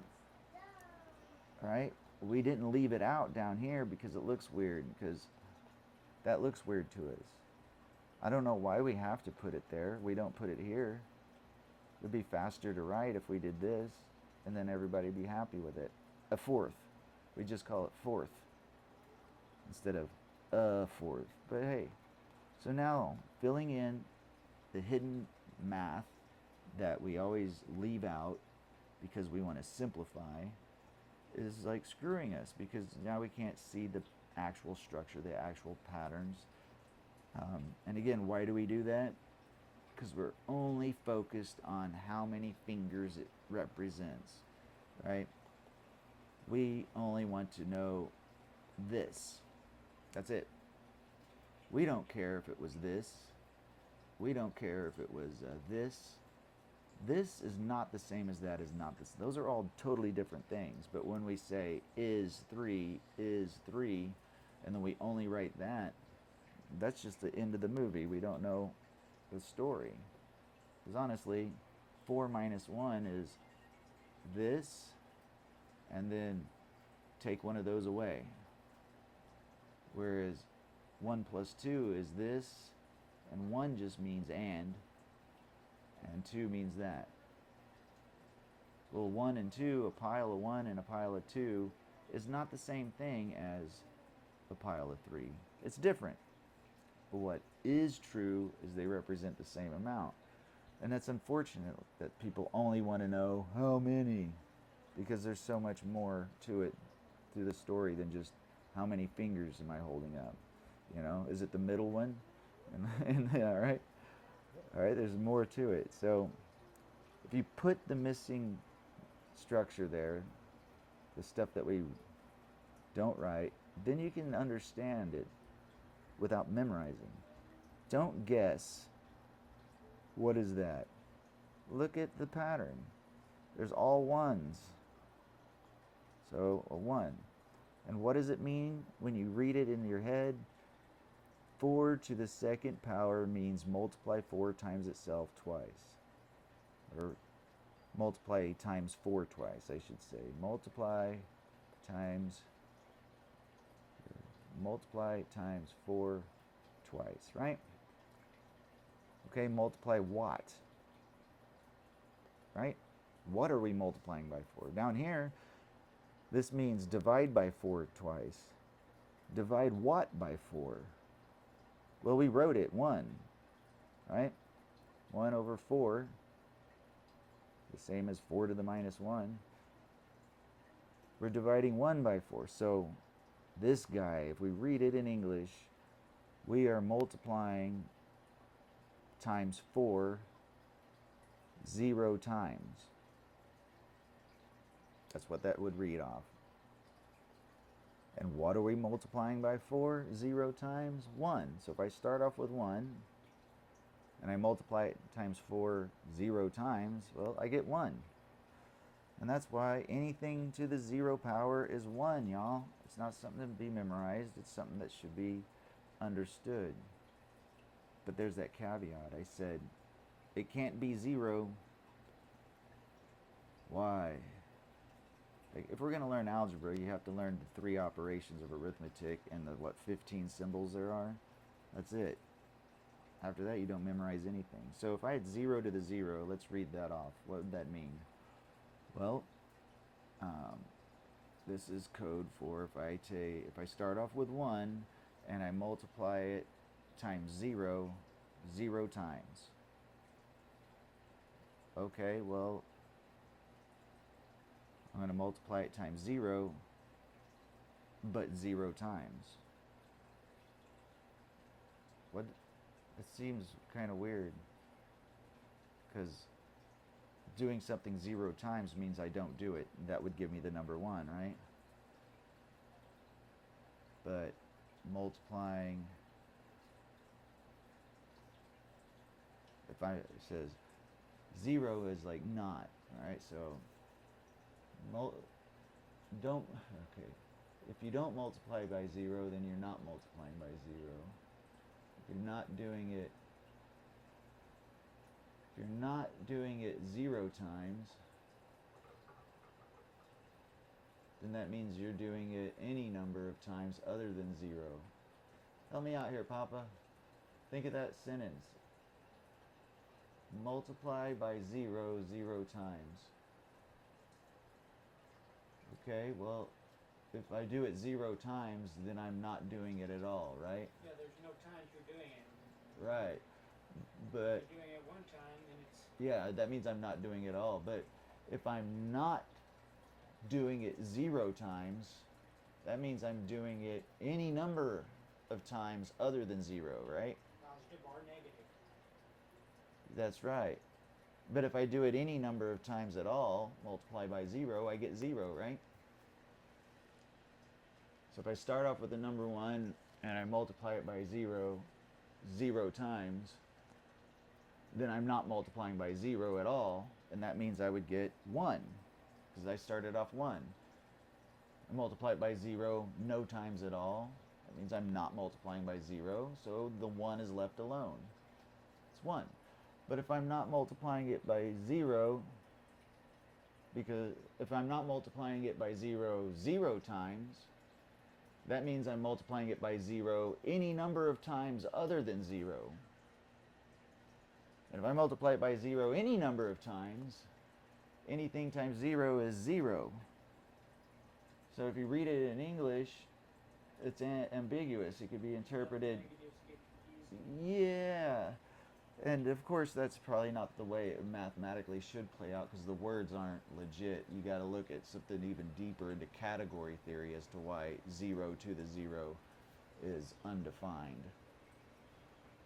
right? We didn't leave it out down here because it looks weird, because that looks weird to us. I don't know why we have to put it there. We don't put it here. It would be faster to write if we did this, and then everybody would be happy with it. A fourth. We just call it fourth instead of a fourth. But hey, so now filling in the hidden math that we always leave out because we want to simplify is like screwing us, because now we can't see the actual structure, the actual patterns. And again, why do we do that? Because we're only focused on how many fingers it represents, right? We only want to know this. That's it. We don't care if it was this. We don't care if it was this. This is not the same as that is not this. Those are all totally different things. But when we say is 3, and then we only write that, that's just the end of the movie. We don't know the story. Because honestly, 4 minus 1 is this, and then take one of those away. Whereas 1 plus 2 is this, and 1 just means and 2 means that. Well, 1 and 2, a pile of 1 and a pile of 2, is not the same thing as a pile of 3. It's different. But what is true is they represent the same amount. And that's unfortunate that people only want to know how many, because there's so much more to it through the story than just how many fingers am I holding up. You know, is it the middle one? And all right, there's more to it. So if you put the missing structure there, the stuff that we don't write, then you can understand it without memorizing. Don't guess. What is that? Look at the pattern. There's all ones. So a 1. And what does it mean when you read it in your head? 4 to the second power means multiply 4 times itself twice. Or multiply times 4 twice, I should say. Multiply times 4 twice, right? Okay, multiply what? Right? What are we multiplying by 4? Down here, this means divide by 4 twice. Divide what by 4? Well, we wrote it 1, right? 1 over 4, the same as 4 to the minus 1. We're dividing 1 by 4. So this guy, if we read it in English, we are multiplying times 4 0 times. That's what that would read off. And what are we multiplying by 4 0 times? 1. So if I start off with 1 and I multiply it times 4 0 times, well, I get 1. And that's why anything to the 0 power is 1, y'all. It's not something to be memorized. It's something that should be understood. But there's that caveat. I said, it can't be 0. Why? Like, if we're going to learn algebra, you have to learn the 3 operations of arithmetic and the, 15 symbols there are. That's it. After that, you don't memorize anything. So if I had 0 to the 0, let's read that off. What would that mean? Well, this is code for if I start off with 1 and I multiply it times 0, 0 times. Okay, well, I'm going to multiply it times 0, but 0 times. What? It seems kind of weird, because doing something 0 times means I don't do it. That would give me the number 1, right? but multiplying, if it says 0 is like not, alright, so okay, if you don't multiply by 0, then you're not multiplying by 0. If you're not doing it 0 times, then that means you're doing it any number of times other than 0. Help me out here, Papa. Think of that sentence. Multiply by 0 times. Okay, well, if I do it 0 times, then I'm not doing it at all, right? Yeah, there's no times you're doing it. Right. But if you're doing it one time, then it's... Yeah, that means I'm not doing it at all. But if I'm not doing it 0 times, that means I'm doing it any number of times other than 0, right? Positive or negative. That's right. But if I do it any number of times at all, multiply by 0, I get 0, right? So if I start off with the number 1 and I multiply it by 0 times, then I'm not multiplying by 0 at all, and that means I would get 1, because I started off 1. I multiply it by 0 no times at all. That means I'm not multiplying by 0, so the 1 is left alone. It's 1. But if I'm not multiplying it by 0, because if I'm not multiplying it by 0 times, that means I'm multiplying it by 0 any number of times other than 0. And if I multiply it by 0 any number of times, anything times 0 is 0. So if you read it in English, it's ambiguous. It could be interpreted. Negatives get confusing. Yeah. And of course, that's probably not the way it mathematically should play out, because the words aren't legit. You got to look at something even deeper into category theory as to why 0 to the 0 is undefined.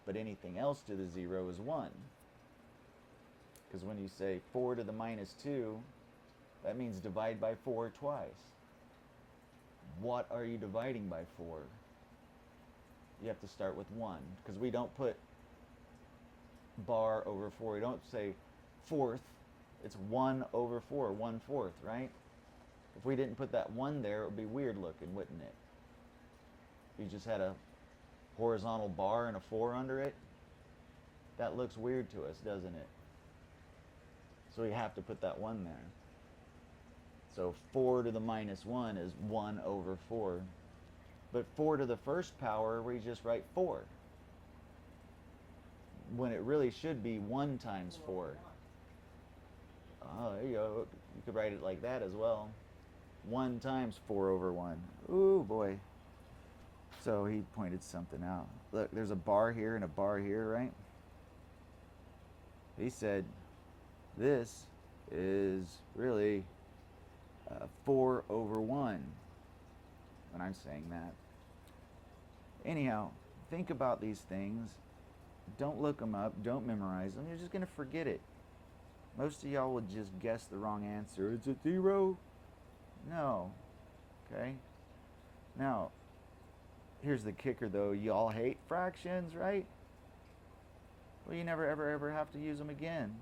But anything else to the 0 is 1. Because when you say 4 to the minus 2, that means divide by 4 twice. What are you dividing by 4? You have to start with 1, because we don't put bar over 4. We don't say fourth. It's 1 over 4, 1/4, right? If we didn't put that 1 there, it would be weird looking, wouldn't it? If you just had a horizontal bar and a 4 under it, that looks weird to us, doesn't it? So we have to put that 1 there. So 4 to the minus 1 is 1 over 4. But 4 to the first power, we just write 4. When it really should be 1 times 4. Oh, there you go. You could write it like that as well. 1 times 4 over 1. Ooh, boy. So he pointed something out. Look, there's a bar here and a bar here, right? He said this is really 4 over 1 when I'm saying that. Anyhow, think about these things. Don't look them up. Don't memorize them. You're just going to forget it. Most of y'all would just guess the wrong answer. Is it 0? No. Okay? Now, here's the kicker though. Y'all hate fractions, right? Well, you never ever have to use them again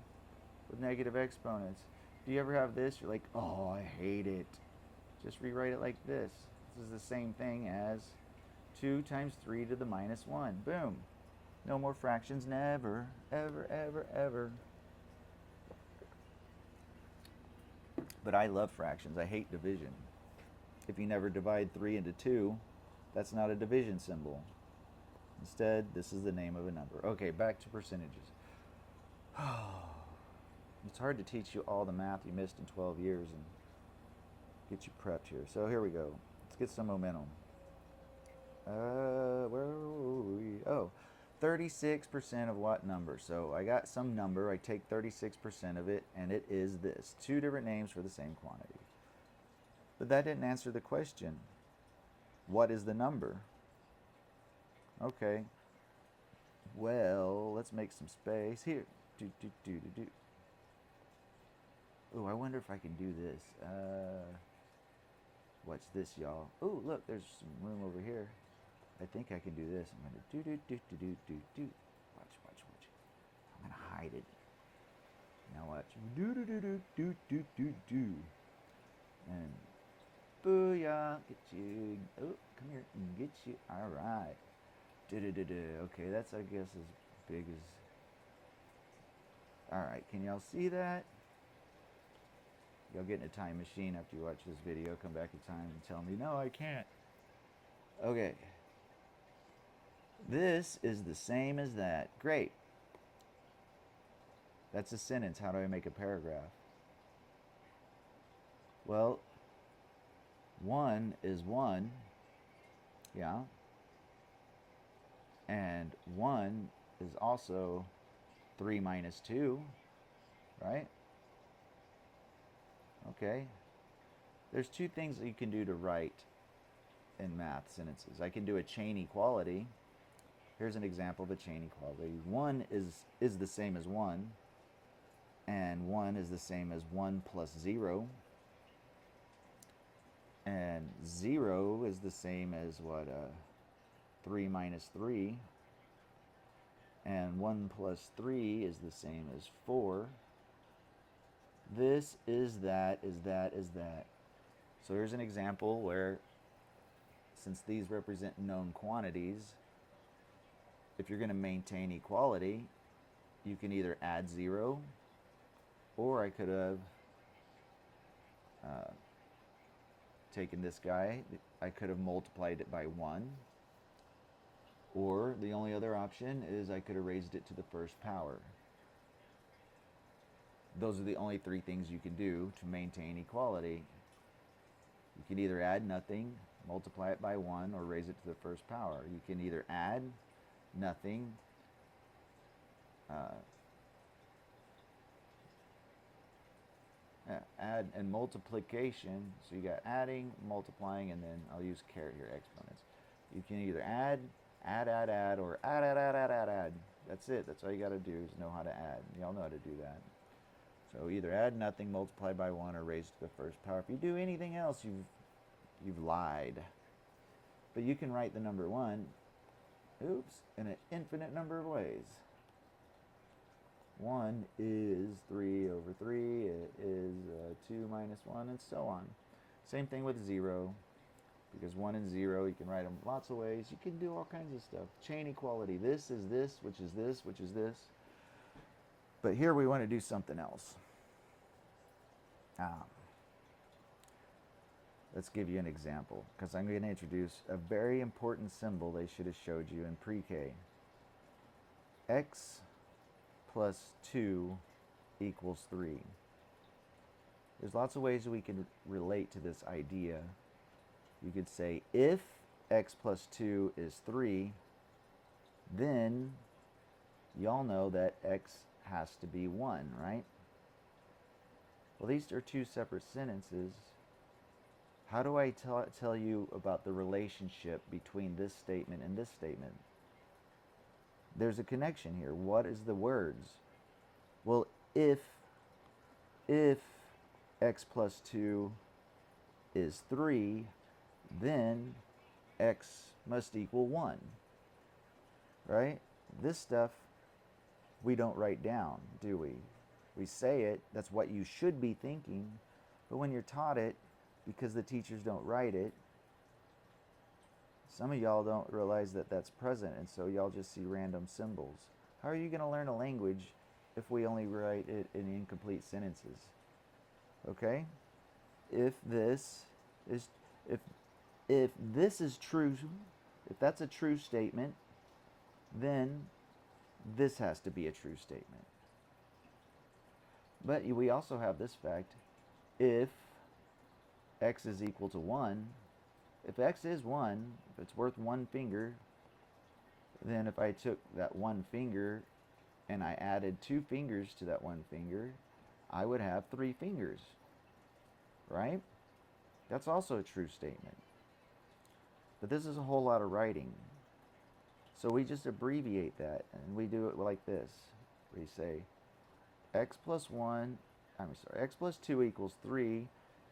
with negative exponents. Do you ever have this? You're like, oh, I hate it. Just rewrite it like this. This is the same thing as 2 times 3 to the minus 1. Boom. No more fractions, never, ever. But I love fractions. I hate division. If you never divide 3 into 2, that's not a division symbol. Instead, this is the name of a number. Okay, back to percentages. It's hard to teach you all the math you missed in 12 years and get you prepped here. So here we go. Let's get some momentum. Where were we? Oh, 36% of what number? So I got some number. I take 36% of it, and it is this. 2 different names for the same quantity. But that didn't answer the question. What is the number? Okay. Well, let's make some space here. Oh, I wonder if I can do this. Watch this, y'all. Oh, look, there's some room over here. I think I can do this. I'm going to do. Watch. I'm going to hide it. Now watch. Do. And booyah. Get you. Oh, come here. Get you. All right. Okay, that's, I guess, as big as... All right, can y'all see that? Y'all get in a time machine after you watch this video. Come back in time and tell me, no, I can't. Okay. This is the same as that. Great. That's a sentence. How do I make a paragraph? Well, 1 is 1. Yeah. And 1 is also 3 minus 2. Right? Okay. There's two things that you can do to write in math sentences. I can do a chain equality. Here's an example of a chain equality. 1 is the same as 1, and 1 is the same as 1 plus 0, and 0 is the same as what? 3 minus 3, and 1 plus 3 is the same as 4. This is that, is that, is that. So here's an example where, since these represent known quantities, if you're going to maintain equality, you can either add 0, or I could have taken this guy, I could have multiplied it by 1, or the only other option is I could have raised it to the first power. Those are the only three things you can do to maintain equality. You can either add nothing, multiply it by 1, or raise it to the first power. You can either add nothing, add and multiplication. So you got adding, multiplying, and then I'll use caret here, exponents. You can either add, or add. That's it. That's all you got to do is know how to add. Y'all know how to do that. So either add nothing, multiply by 1, or raise to the first power. If you do anything else, you've lied. But you can write the number 1, in an infinite number of ways. 1 is 3 over 3. It is 2 minus 1, and so on. Same thing with 0. Because 1 and 0, you can write them lots of ways. You can do all kinds of stuff. Chain equality. This is this, which is this, which is this. But here we want to do something else. Let's give you an example, because I'm going to introduce a very important symbol they should have showed you in pre-K. X plus 2 equals 3. There's lots of ways we can relate to this idea. You could say, if x plus 2 is 3, then y'all know that x has to be 1, right? Well, these are two separate sentences. How do I tell you about the relationship between this statement and this statement? There's a connection here. What is the words? Well, if x plus 2 is 3, then x must equal 1, right? This stuff we don't write down, do we? We say it, that's what you should be thinking, but when you're taught it, because the teachers don't write it, some of y'all don't realize that that's present, and so y'all just see random symbols. How are you going to learn a language if we only write it in incomplete sentences? Okay? If this is true, if that's a true statement, then this has to be a true statement. But we also have this fact: if x is equal to 1, if x is 1, if it's worth 1 finger, then if I took that 1 finger and I added 2 fingers to that 1 finger, I would have 3 fingers, right? That's also a true statement. But this is a whole lot of writing. So we just abbreviate that, and we do it like this. We say x plus 2 equals 3,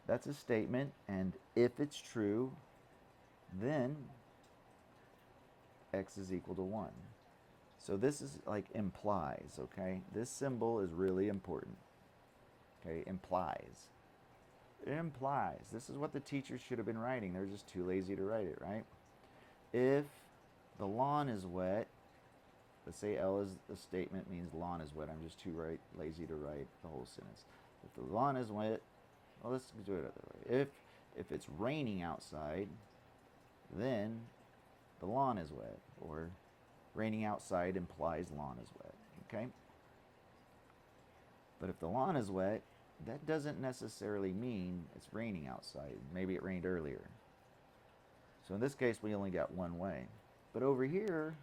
That's a statement, and if it's true, then x is equal to 1. So this is like implies, okay? This symbol is really important. Okay, implies. It implies. This is what the teachers should have been writing. They're just too lazy to write it, right? If the lawn is wet, let's say L is the statement means lawn is wet. I'm just too lazy to write the whole sentence. If the lawn is wet, well, let's do it other way. If it's raining outside, then the lawn is wet, or raining outside implies lawn is wet, okay? But if the lawn is wet, that doesn't necessarily mean it's raining outside. Maybe it rained earlier. So in this case, we only got one way. But over here,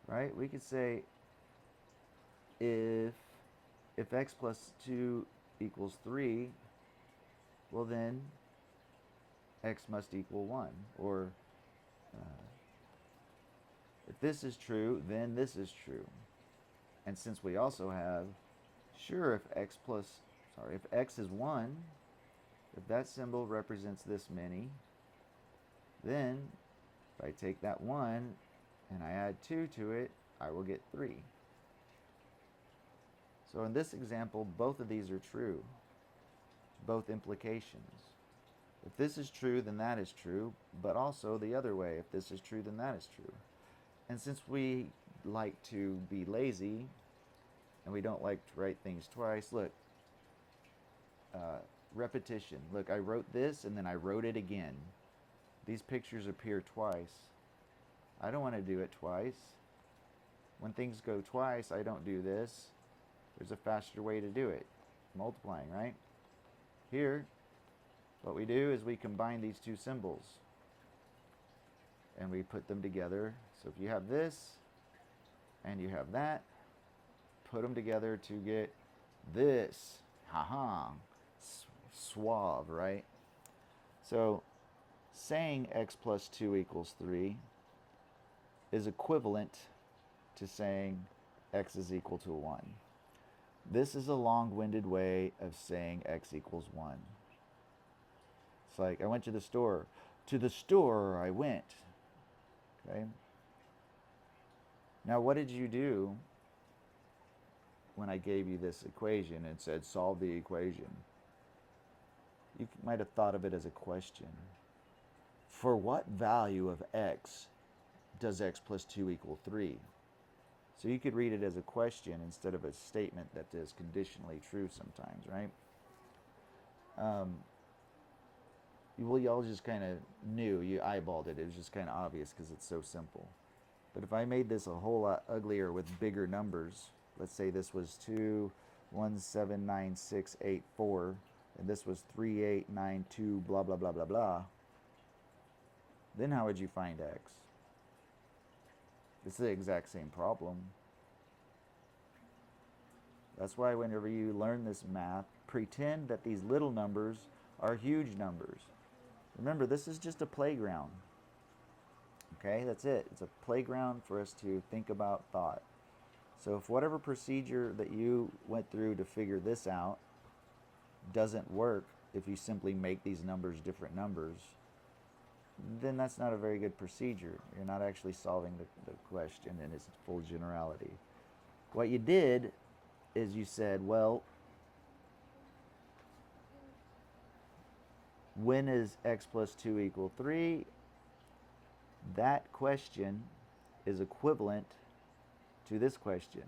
right, we could say if x plus 2 equals 3, well then x must equal 1. Or if this is true, then this is true. And since we also have, sure, if x is 1, if that symbol represents this many, then if I take that 1 and I add 2 to it, I will get 3. So in this example, both of these are true, both implications. If this is true, then that is true, but also the other way. If this is true, then that is true. And since we like to be lazy, and we don't like to write things twice, look, repetition. Look, I wrote this, and then I wrote it again. These pictures appear twice. I don't want to do it twice. When things go twice, I don't do this. There's a faster way to do it. Multiplying, right? Here, what we do is we combine these two symbols. And we put them together. So if you have this, and you have that, put them together to get this. Ha-ha. Suave, right? So saying x plus 2 equals 3 is equivalent to saying x is equal to 1. This is a long-winded way of saying x equals 1. It's like, I went to the store. To the store I went. Okay? Now, what did you do when I gave you this equation and said, solve the equation? You might have thought of it as a question. For what value of x does x plus 2 equal 3? So you could read it as a question instead of a statement that is conditionally true sometimes, right? Well, y'all just kind of knew. You eyeballed it. It was just kind of obvious because it's so simple. But if I made this a whole lot uglier with bigger numbers, let's say this was 2179684, and this was 3892 blah blah blah blah blah, then how would you find x? It's the exact same problem. That's why whenever you learn this math, pretend that these little numbers are huge numbers. Remember, this is just a playground. Okay, that's it. It's a playground for us to think about thought. So if whatever procedure that you went through to figure this out doesn't work, if you simply make these numbers different numbers, then that's not a very good procedure. You're not actually solving the question in its full generality. What you did is you said, well, when is x plus 2 equal 3? That question is equivalent to this question.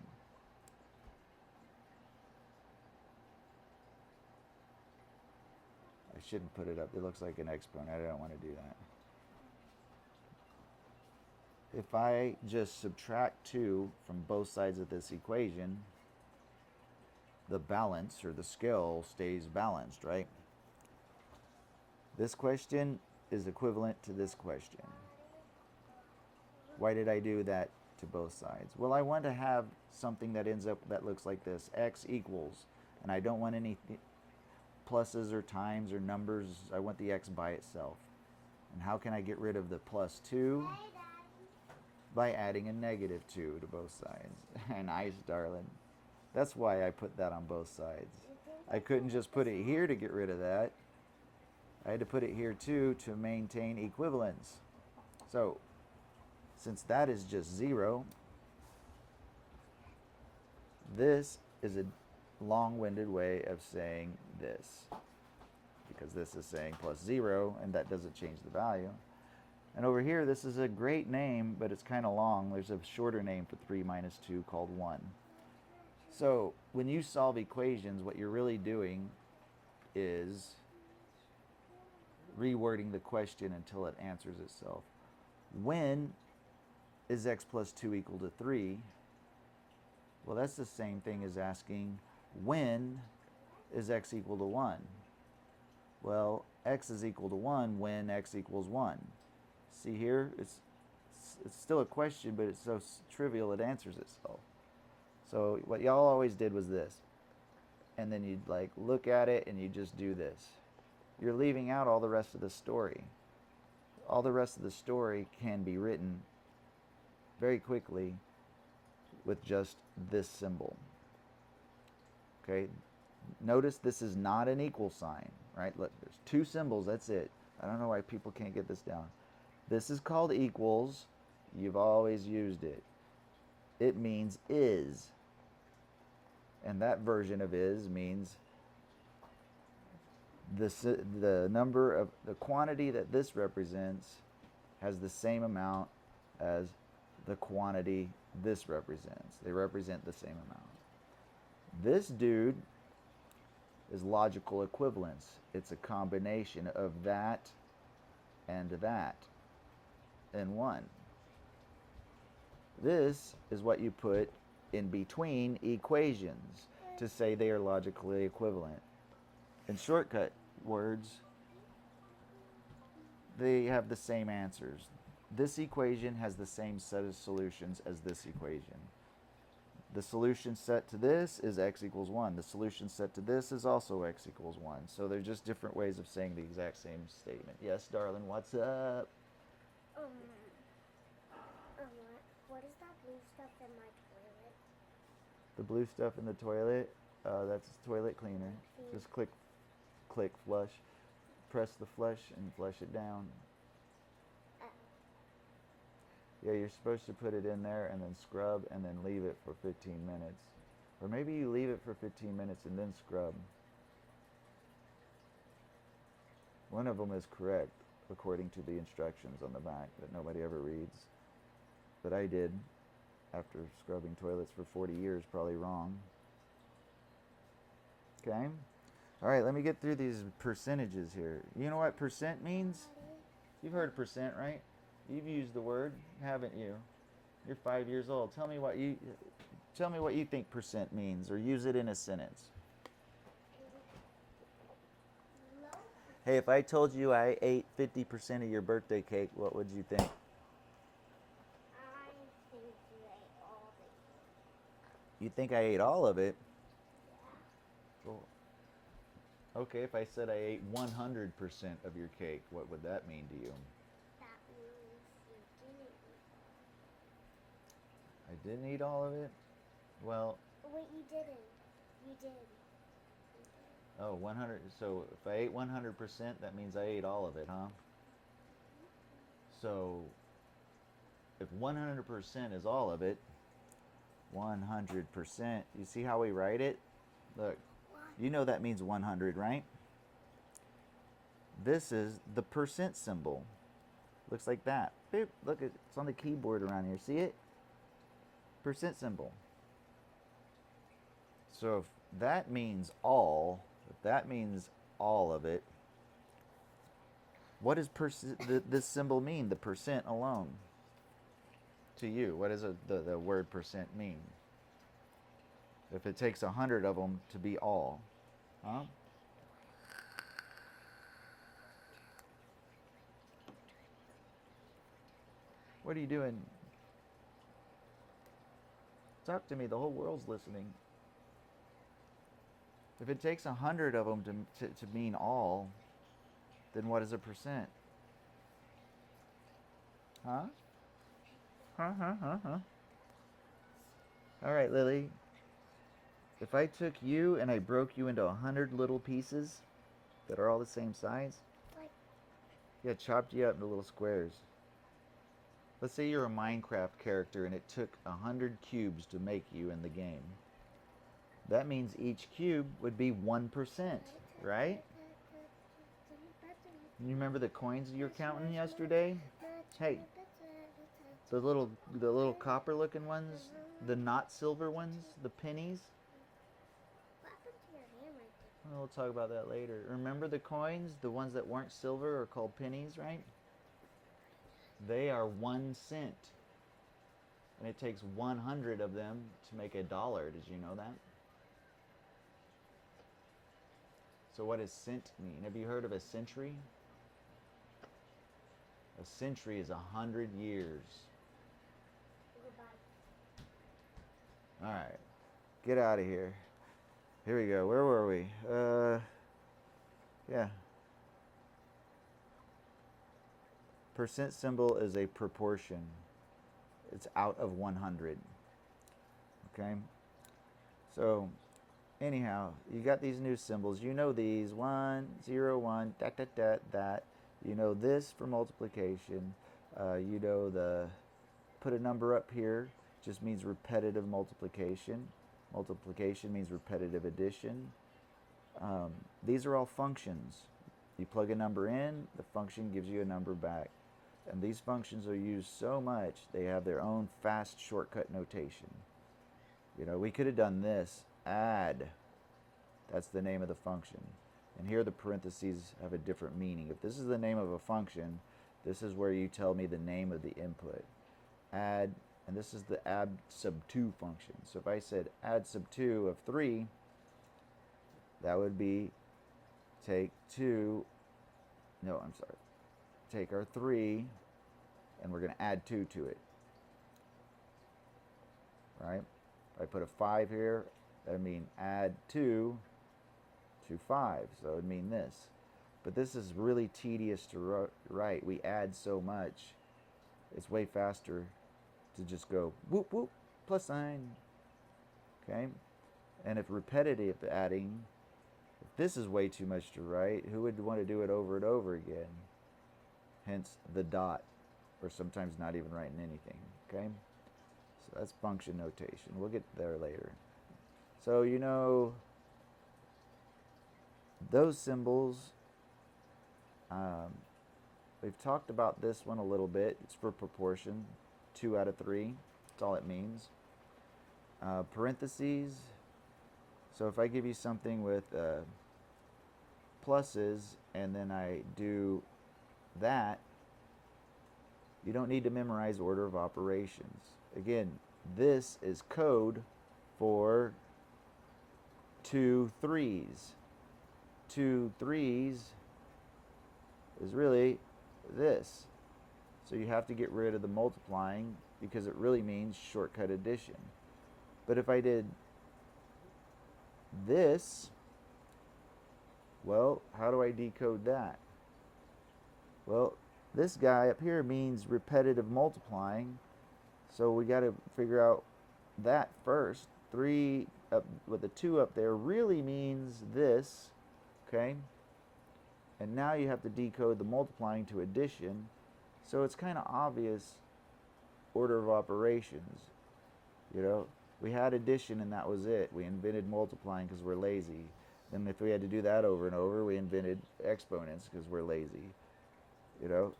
I shouldn't put it up. It looks like an exponent. I don't want to do that. If I just subtract 2 from both sides of this equation, the balance or the scale stays balanced, right? This question is equivalent to this question. Why did I do that to both sides? Well, I want to have something that ends up that looks like this, x equals, and I don't want any pluses or times or numbers. I want the x by itself. And how can I get rid of the plus 2? By adding a negative 2 to both sides. Nice, darling. That's why I put that on both sides. I couldn't just put it here to get rid of that. I had to put it here too to maintain equivalence. So, since that is just 0, this is a long-winded way of saying this. Because this is saying plus 0, and that doesn't change the value. And over here, this is a great name, but it's kind of long. There's a shorter name for 3 minus 2 called 1. So when you solve equations, what you're really doing is rewording the question until it answers itself. When is x plus 2 equal to 3? Well, that's the same thing as asking, when is x equal to 1? Well, x is equal to 1 when x equals 1. See here? It's still a question, but it's so trivial it answers itself. So what y'all always did was this. And then you'd like look at it and you just do this. You're leaving out all the rest of the story. All the rest of the story can be written very quickly with just this symbol. Okay? Notice this is not an equal sign, right? Look, there's 2 symbols, that's it. I don't know why people can't get this down. This is called equals. You've always used it. It means is. And that version of is means the number of the quantity that this represents has the same amount as the quantity this represents. They represent the same amount. This dude is logical equivalence. It's a combination of that and that in 1. This is what you put in between equations to say they are logically equivalent. In shortcut words, they have the same answers. This equation has the same set of solutions as this equation. The solution set to this is x equals 1. The solution set to this is also x equals 1. So they're just different ways of saying the exact same statement. Yes, darling, what's up? What is that blue stuff in my toilet? The blue stuff in the toilet, that's toilet cleaner. Just click flush. Press the flush and flush it down. Yeah, you're supposed to put it in there and then scrub and then leave it for 15 minutes. Or maybe you leave it for 15 minutes and then scrub. One of them is correct, according to the instructions on the back that nobody ever reads. But I did, after scrubbing toilets for 40 years, probably wrong. Okay? All right, let me get through these percentages here. You know what percent means? You've heard percent, right? You've used the word, haven't you? You're 5 years old. Tell me what you think percent means, or use it in a sentence. Hey, if I told you I ate 50% of your birthday cake, what would you think? I think you ate all of it. You think I ate all of it? Yeah. Cool. Okay, if I said I ate 100% of your cake, what would that mean to you? That means you didn't eat. I didn't eat all of it? Well, Wait, you didn't. You did. oh, 100. So if I ate 100%, that means I ate all of it, huh? So if 100% is all of it, 100%, you see how we write it? Look, you know that means 100, right? This is the percent symbol. Looks like that. Boop. Look, it's on the keyboard around here. See it? Percent symbol. So if that means all, if that means all of it, what does this symbol mean, the percent alone? To you, what does the word percent mean? If it takes 100 of them to be all, huh? What are you doing? Talk to me, the whole world's listening. If it takes 100 of them to mean all, then what is a percent? Huh? Huh? All right, Lily. If I took you and I broke you into 100 little pieces that are all the same size, Like, yeah, chopped you up into little squares. Let's say you're a Minecraft character and it took 100 cubes to make you in the game. That means each cube would be 1%, right? You remember the coins you were counting yesterday? Hey, the little copper looking ones, the not silver ones, the pennies. What happened to your hand right there? Well, we'll talk about that later. Remember the coins, the ones that weren't silver are called pennies, right? They are 1 cent. And it takes 100 of them to make $1. Did you know that? So what does cent mean? Have you heard of a century? A century is 100 years. Goodbye. All right, get out of here. Here we go. Where were we? Yeah. Percent symbol is a proportion. It's out of 100. Okay? So, anyhow, you got these new symbols. You know these. 1, 0, 1, that, that, that, that. You know this for multiplication. You know the put a number up here just means repetitive multiplication. Multiplication means repetitive addition. These are all functions. You plug a number in, the function gives you a number back. And these functions are used so much, they have their own fast shortcut notation. You know, we could have done this, add. That's the name of the function. And here the parentheses have a different meaning. If this is the name of a function, this is where you tell me the name of the input. Add, and this is the add sub 2 function. So if I said add sub 2 of 3, that would be take our 3, and we're going to add 2 to it. Right? If I put a 5 here, that would mean add 2 to 5. So it would mean this. But this is really tedious to write. We add so much. It's way faster to just go whoop whoop plus sign. Okay? And if repetitive adding, if this is way too much to write, who would want to do it over and over again? Hence the dot, or sometimes not even writing anything. Okay? So that's function notation. We'll get there later. So you know those symbols, we've talked about this one a little bit. It's for proportion, 2 out of 3. That's all it means. Parentheses. So if I give you something with pluses and then I do that, you don't need to memorize order of operations. Again, this is code for 2 3s. 2 3s is really this. So you have to get rid of the multiplying because it really means shortcut addition. But if I did this, well, how do I decode that? Well, this guy up here means repetitive multiplying, so we got to figure out that first. 3 up with a 2 up there really means this, okay? And now you have to decode the multiplying to addition, so it's kind of obvious order of operations. You know, we had addition and that was it. We invented multiplying because we're lazy. Then if we had to do that over and over, we invented exponents because we're lazy. You know,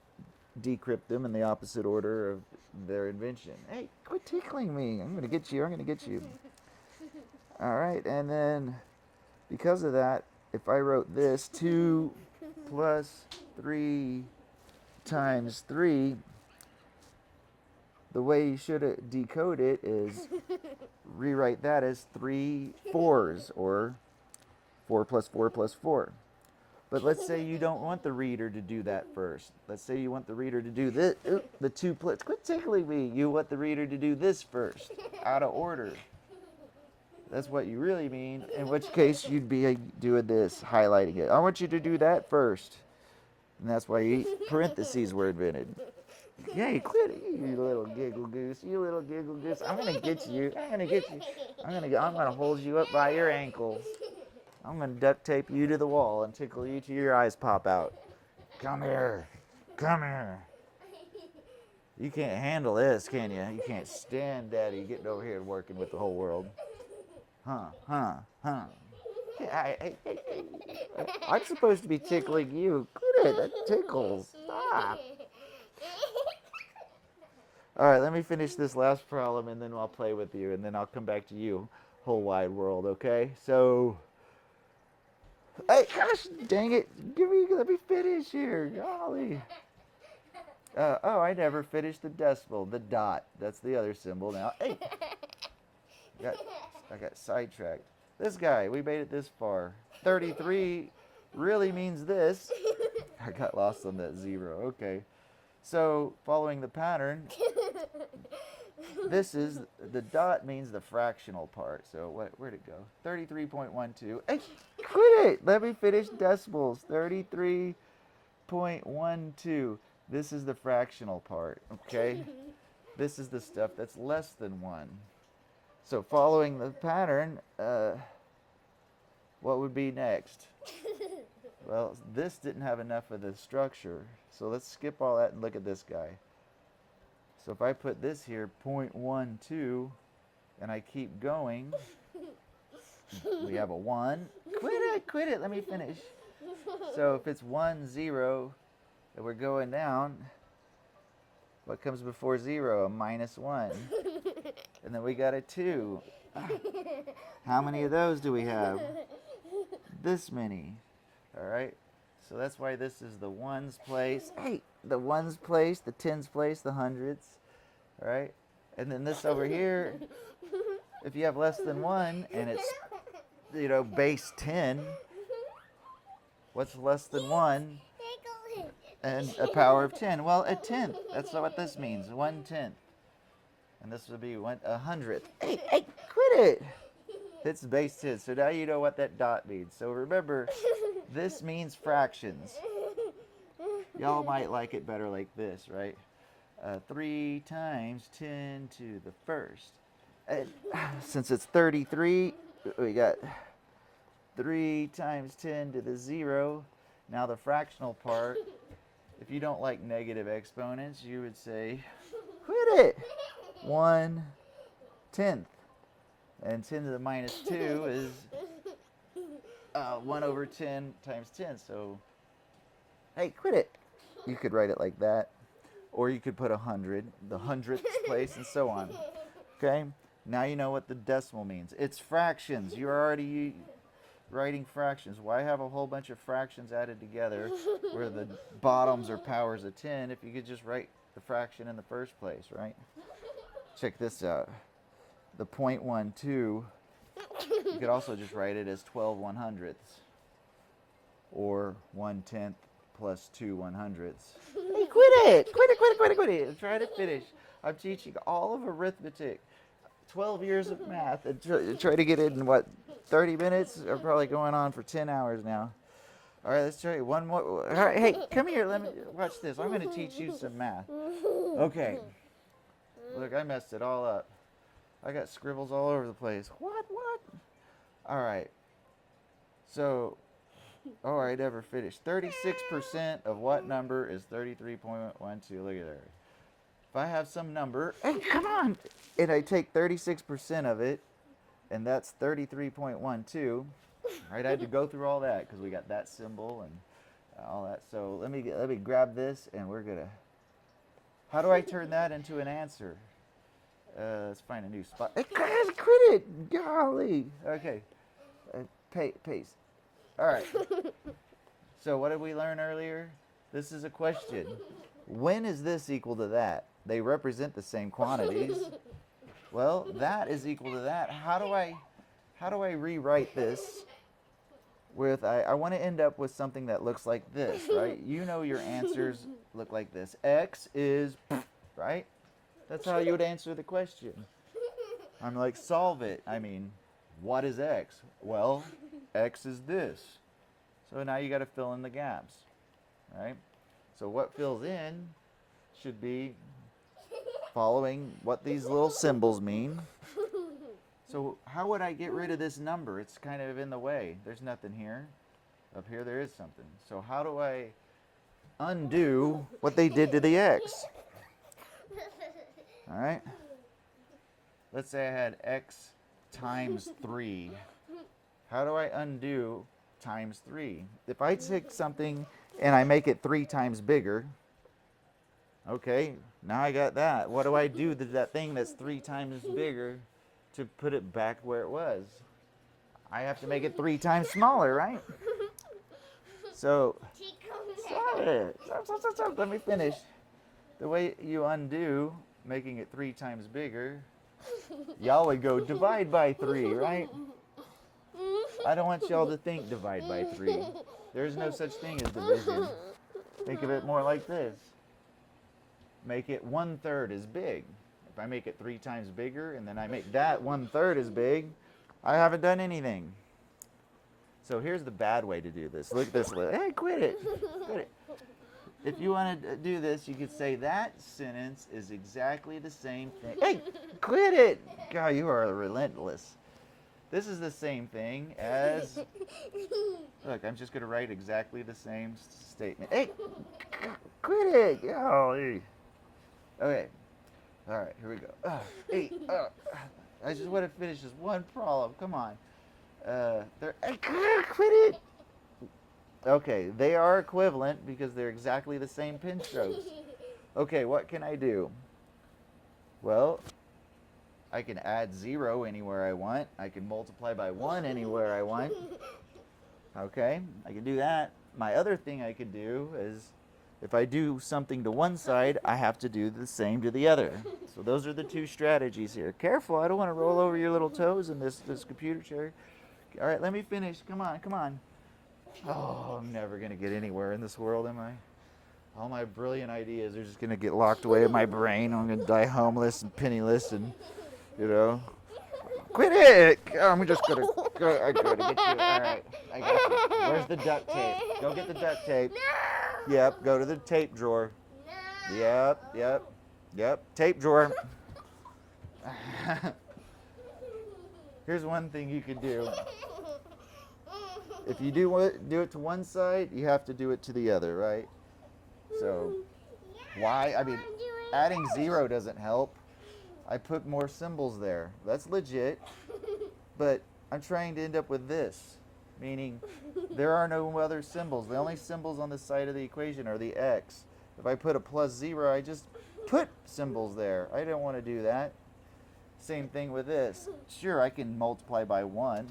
decrypt them in the opposite order of their invention. Hey, quit tickling me. I'm going to get you. I'm going to get you. All right, and then because of that, if I wrote this, 2 plus 3 times 3, the way you should decode it is rewrite that as 3 4s, or 4 plus 4 plus 4. But let's say you don't want the reader to do that first. Let's say you want the reader to do this, the 2 plus, quit tickling me. You want the reader to do this first, out of order. That's what you really mean, in which case you'd be doing this, highlighting it. I want you to do that first. And that's why parentheses were invented. Yay, quit it, you little giggle goose, you little little giggle goose. I'm gonna get you. I'm gonna get you. I'm gonna hold you up by your ankles. I'm gonna duct tape you to the wall and tickle you till your eyes pop out. Come here. Come here. You can't handle this, can you? You can't stand Daddy getting over here and working with the whole world. Huh? I'm supposed to be tickling you. Quit it. That tickles. Stop. All right, let me finish this last problem, and then I'll play with you, and then I'll come back to you, whole wide world, okay? So, hey, gosh, dang it. Let me finish here. Golly. Oh, I never finished the decimal, the dot. That's the other symbol now. Hey, I got sidetracked. This guy, we made it this far. 33 really means this. I got lost on that 0. Okay. So, following the pattern, this is, the dot means the fractional part. So, where'd it go? 33.12. Hey, quit it! Let me finish decimals. 33.12. This is the fractional part, okay? This is the stuff that's less than 1. So, following the pattern, what would be next? Well, this didn't have enough of the structure. So let's skip all that and look at this guy. So if I put this here, 0.12, and I keep going, we have a 1. Quit it, let me finish. So if it's 1, 0, and we're going down, what comes before 0? A -1. And then we got a 2. How many of those do we have? This many. All right, so that's why this is the ones place. Hey, the ones place, the tens place, the hundreds. All right, and then this over here, if you have less than 1 and it's, base 10, what's less than 1 and a power of 10? Well, a tenth. That's what this means, 1/10. And this would be 100th. Hey, quit it. It's base 10. So now you know what that dot means. So remember, this means fractions. Y'all might like it better like this, right? 3 times 10 to the first. And since it's 33, we got 3 times 10 to the 0. Now the fractional part, if you don't like negative exponents, you would say, quit it, 1/10. And 10 to the -2 is 1 over 10 times 10. So, hey, quit it. You could write it like that. Or you could put 100, the 100th place, and so on. Okay? Now you know what the decimal means. It's fractions. You're already writing fractions. Why have a whole bunch of fractions added together where the bottoms are powers of 10 if you could just write the fraction in the first place, right? Check this out. The 0.12, you could also just write it as 12 100ths, or 1/10 plus 2 100ths. Hey, quit it! Quit it! Try to finish. I'm teaching all of arithmetic, 12 years of math, and try to get it in, 30 minutes? Or probably going on for 10 hours now. All right, let's try one more. All right, hey, come here. Let me watch this. I'm going to teach you some math. Okay. Look, I messed it all up. I got scribbles all over the place. What? All right. So, I never finished. 36% of what number is 33.12? Look at there. If I have some number, hey, come on, and I take 36% of it, and that's 33.12. Right? I had to go through all that because we got that symbol and all that. So let me grab this, and we're gonna. How do I turn that into an answer? Let's find a new spot. Hey, guys, quit it! Golly. Okay. Paste. All right. So what did we learn earlier? This is a question. When is this equal to that? They represent the same quantities. Well, that is equal to that. How do I rewrite this? I want to end up with something that looks like this, right? You know your answers look like this. X is, right? That's how you would answer the question. I'm like, solve it. I mean, what is X? Well, X is this. So now you got to fill in the gaps, right? So what fills in should be following what these little symbols mean. So how would I get rid of this number? It's kind of in the way. There's nothing here. Up here there is something. So how do I undo what they did to the x? All right. Let's say I had x times 3. How do I undo times 3? If I take something and I make it 3 times bigger, okay, now I got that. What do I do to that thing that's 3 times bigger to put it back where it was? I have to make it 3 times smaller, right? So, stop it. Stop. Let me finish. The way you undo making it 3 times bigger, y'all would go divide by 3, right? I don't want y'all to think divide by 3. There's no such thing as division. Think of it more like this. Make it 1/3 as big. If I make it 3 times bigger and then I make that 1/3 as big, I haven't done anything. So here's the bad way to do this. Look at this. Hey, quit it. Quit it. If you want to do this, you could say that sentence is exactly the same thing. Hey, quit it. God, you are relentless. This is the same thing as, look, I'm just going to write exactly the same statement. Hey, quit it. Golly. Okay. All right, here we go. Hey, I just want to finish this one problem. Come on. Hey, quit it. Okay, they are equivalent because they're exactly the same pin strokes. Okay, what can I do? Well, I can add 0 anywhere I want. I can multiply by 1 anywhere I want. Okay, I can do that. My other thing I could do is, if I do something to one side, I have to do the same to the other. So those are the two strategies here. Careful, I don't want to roll over your little toes in this computer chair. All right, let me finish. Come on, come on. Oh, I'm never going to get anywhere in this world, am I? All my brilliant ideas are just going to get locked away in my brain. I'm going to die homeless and penniless and, you know. Quit it! I'm just going to go. I got to get you. All right, I got you. Where's the duct tape? Go get the duct tape. No. Yep, go to the tape drawer. No. Yep, tape drawer. Here's one thing you could do. If you do it to one side, you have to do it to the other, right? So, why? I mean, adding 0 doesn't help. I put more symbols there. That's legit. But I'm trying to end up with this, meaning there are no other symbols. The only symbols on this side of the equation are the x. If I put a plus 0, I just put symbols there. I don't want to do that. Same thing with this. Sure, I can multiply by 1.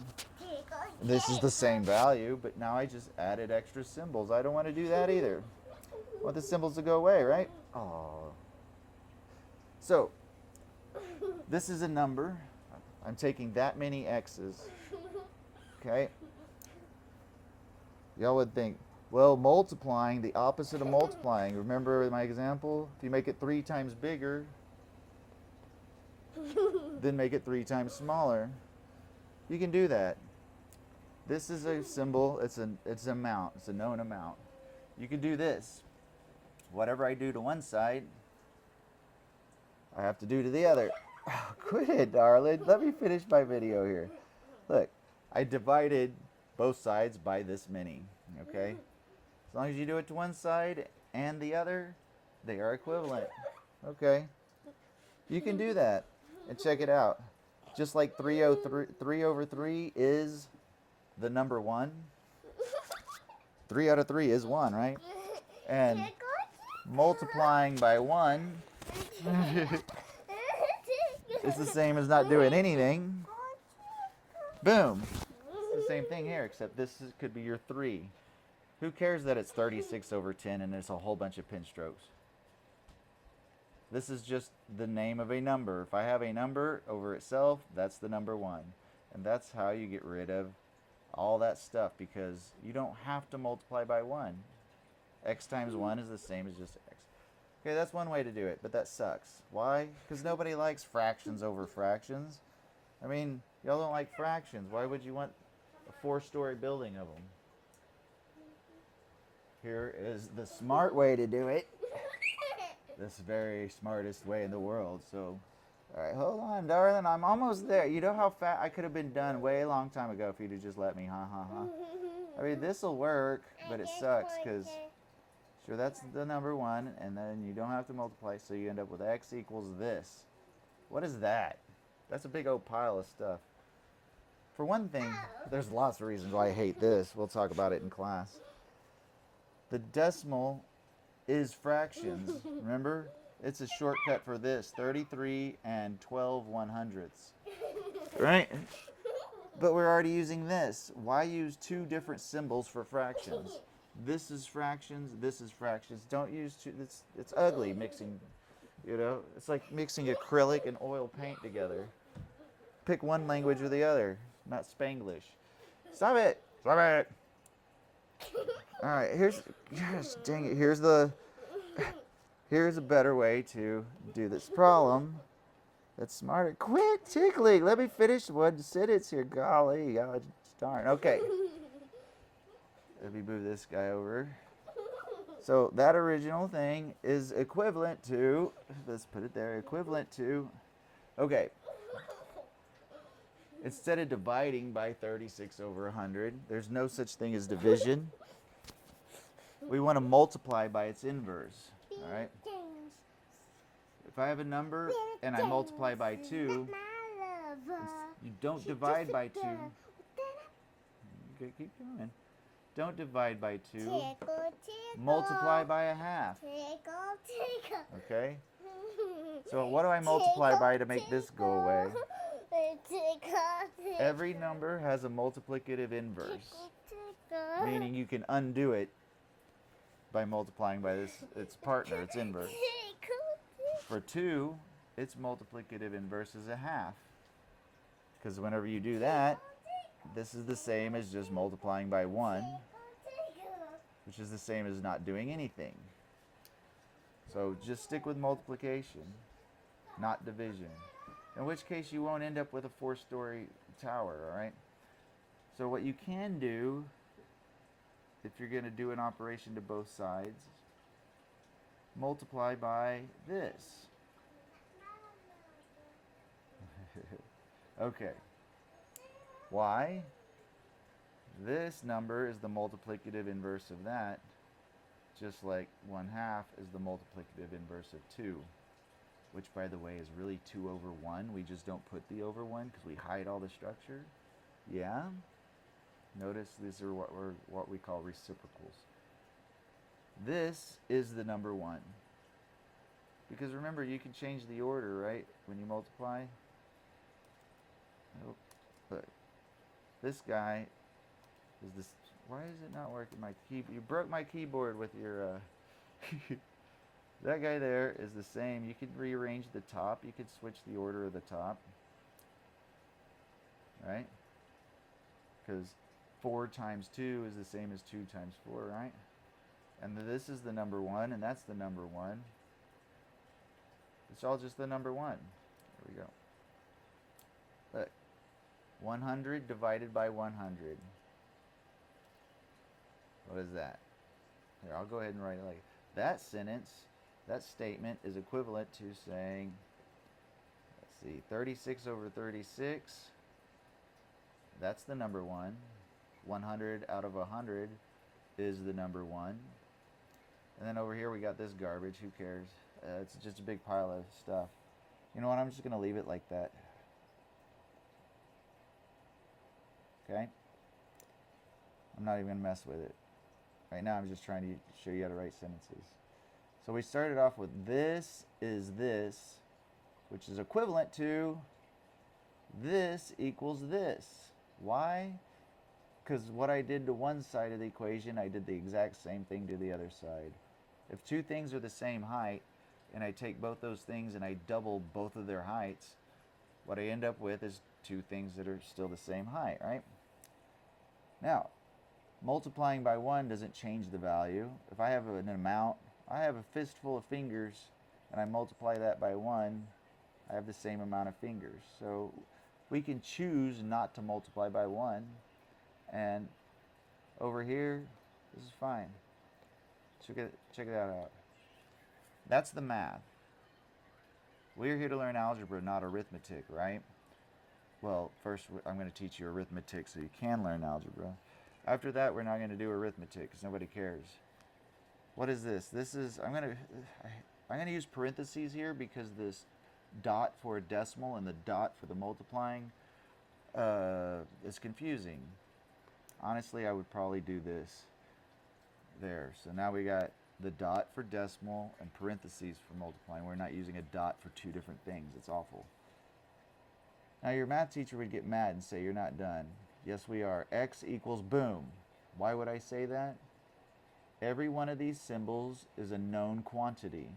This is the same value, but now I just added extra symbols. I don't want to do that either. I want the symbols to go away, right? Oh. So, this is a number. I'm taking that many x's. Okay? Y'all would think, well, multiplying, the opposite of multiplying. Remember my example? If you make it 3 times bigger, then make it 3 times smaller. You can do that. This is a symbol, it's an amount, it's a known amount. You can do this. Whatever I do to one side, I have to do to the other. Oh, quit it, darling. Let me finish my video here. Look, I divided both sides by this many, okay? As long as you do it to one side and the other, they are equivalent, okay? You can do that, and check it out. Just like 3 over 3 is the number 1. 3 out of 3 is 1, right? And multiplying by 1 is the same as not doing anything. Boom. It's the same thing here, except could be your 3. Who cares that it's 36 over 10 and there's a whole bunch of pin strokes? This is just the name of a number. If I have a number over itself, that's the number 1. And that's how you get rid of all that stuff, because you don't have to multiply by 1. X times 1 is the same as just x. Okay, that's one way to do it, but that sucks. Why? Because nobody likes fractions over fractions. I mean, y'all don't like fractions. Why would you want a 4-story building of them? Here is the smart way to do it. this very smartest way in the world. So, all right, hold on, darling. I'm almost there. You know how fast I could have been done way a long time ago if you'd have just let me. I mean, this will work, but it sucks because sure, that's the number one, and then you don't have to multiply, so you end up with x equals this. What is that? That's a big old pile of stuff. For one thing, there's lots of reasons why I hate this. We'll talk about it in class. The decimal is fractions. Remember? It's a shortcut for this, 33 and 12/100ths. Right? But we're already using this. Why use two different symbols for fractions? This is fractions, this is fractions. Don't use two, it's ugly mixing, you know? It's like mixing acrylic and oil paint together. Pick one language or the other, not Spanglish. Stop it! Stop it! All right, gosh, dang it, here's a better way to do this problem. That's smarter. Quit tickling. Let me finish one sentence here. Golly, gosh darn. Okay. Let me move this guy over. So that original thing is equivalent to, let's put it there, equivalent to, okay. Instead of dividing by 36 over 100, there's no such thing as division. We want to multiply by its inverse, all right? If I have a number and I multiply by 2, you don't divide by 2. Okay, keep going. Don't divide by 2. Multiply by a half. Okay? So what do I multiply by to make this go away? Every number has a multiplicative inverse, meaning you can undo it by multiplying by its partner, its inverse. For 2, its multiplicative inverse is a half. Because whenever you do that, this is the same as just multiplying by 1, which is the same as not doing anything. So just stick with multiplication, not division. In which case you won't end up with a 4-story tower, all right? So what you can do, if you're going to do an operation to both sides, multiply by this. Okay. Why? This number is the multiplicative inverse of that, just like 1/2 is the multiplicative inverse of 2, which, by the way, is really 2 over 1. We just don't put the over 1 because we hide all the structure. Yeah? Notice these are what we call reciprocals. This is the number 1. Because remember, you can change the order, right? When you multiply. Nope. Look. This guy is this. Why is it not working? You broke my keyboard with your. That guy there is the same. You could rearrange the top. You could switch the order of the top. Right? Because 4 times 2 is the same as 2 times 4, right? And this is the number 1, and that's the number 1. It's all just the number 1. There we go. Look. 100 divided by 100. What is that? Here, I'll go ahead and write it like that sentence, that statement is equivalent to saying, let's see, 36 over 36. That's the number 1. 100 out of 100 is the number 1. And then over here we got this garbage. Who cares? It's just a big pile of stuff. You know what? I'm just going to leave it like that. Okay? I'm not even going to mess with it. Right now I'm just trying to show you how to write sentences. So we started off with this is this, which is equivalent to this equals this. Why? Because what I did to one side of the equation, I did the exact same thing to the other side. If two things are the same height, and I take both those things and I double both of their heights, what I end up with is two things that are still the same height, right? Now, multiplying by 1 doesn't change the value. If I have an amount, I have a fistful of fingers, and I multiply that by 1, I have the same amount of fingers. So we can choose not to multiply by 1, and over here, this is fine. Check that out. That's the math. We're here to learn algebra, not arithmetic, right? Well, first I'm going to teach you arithmetic so you can learn algebra. After that, we're not going to do arithmetic because nobody cares. What is this? I'm going to use parentheses here because this dot for a decimal and the dot for the multiplying is confusing. Honestly, I would probably do this there. So now we got the dot for decimal and parentheses for multiplying. We're not using a dot for two different things. It's awful. Now your math teacher would get mad and say, you're not done. Yes, we are. X equals boom. Why would I say that? Every one of these symbols is a known quantity,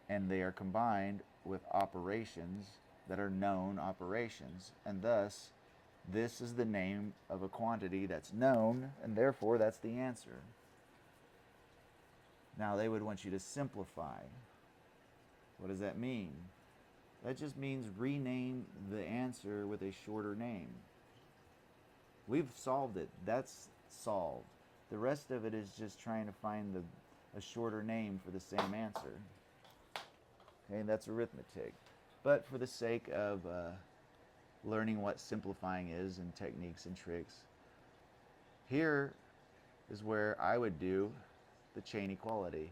and they are combined with operations that are known operations, and thus this is the name of a quantity that's known, and therefore that's the answer. Now they would want you to simplify. What does that mean? That just means rename the answer with a shorter name. We've solved it. That's solved. The rest of it is just trying to find a shorter name for the same answer. Okay, that's arithmetic. But for the sake of learning what simplifying is and techniques and tricks, here is where I would do the chain equality.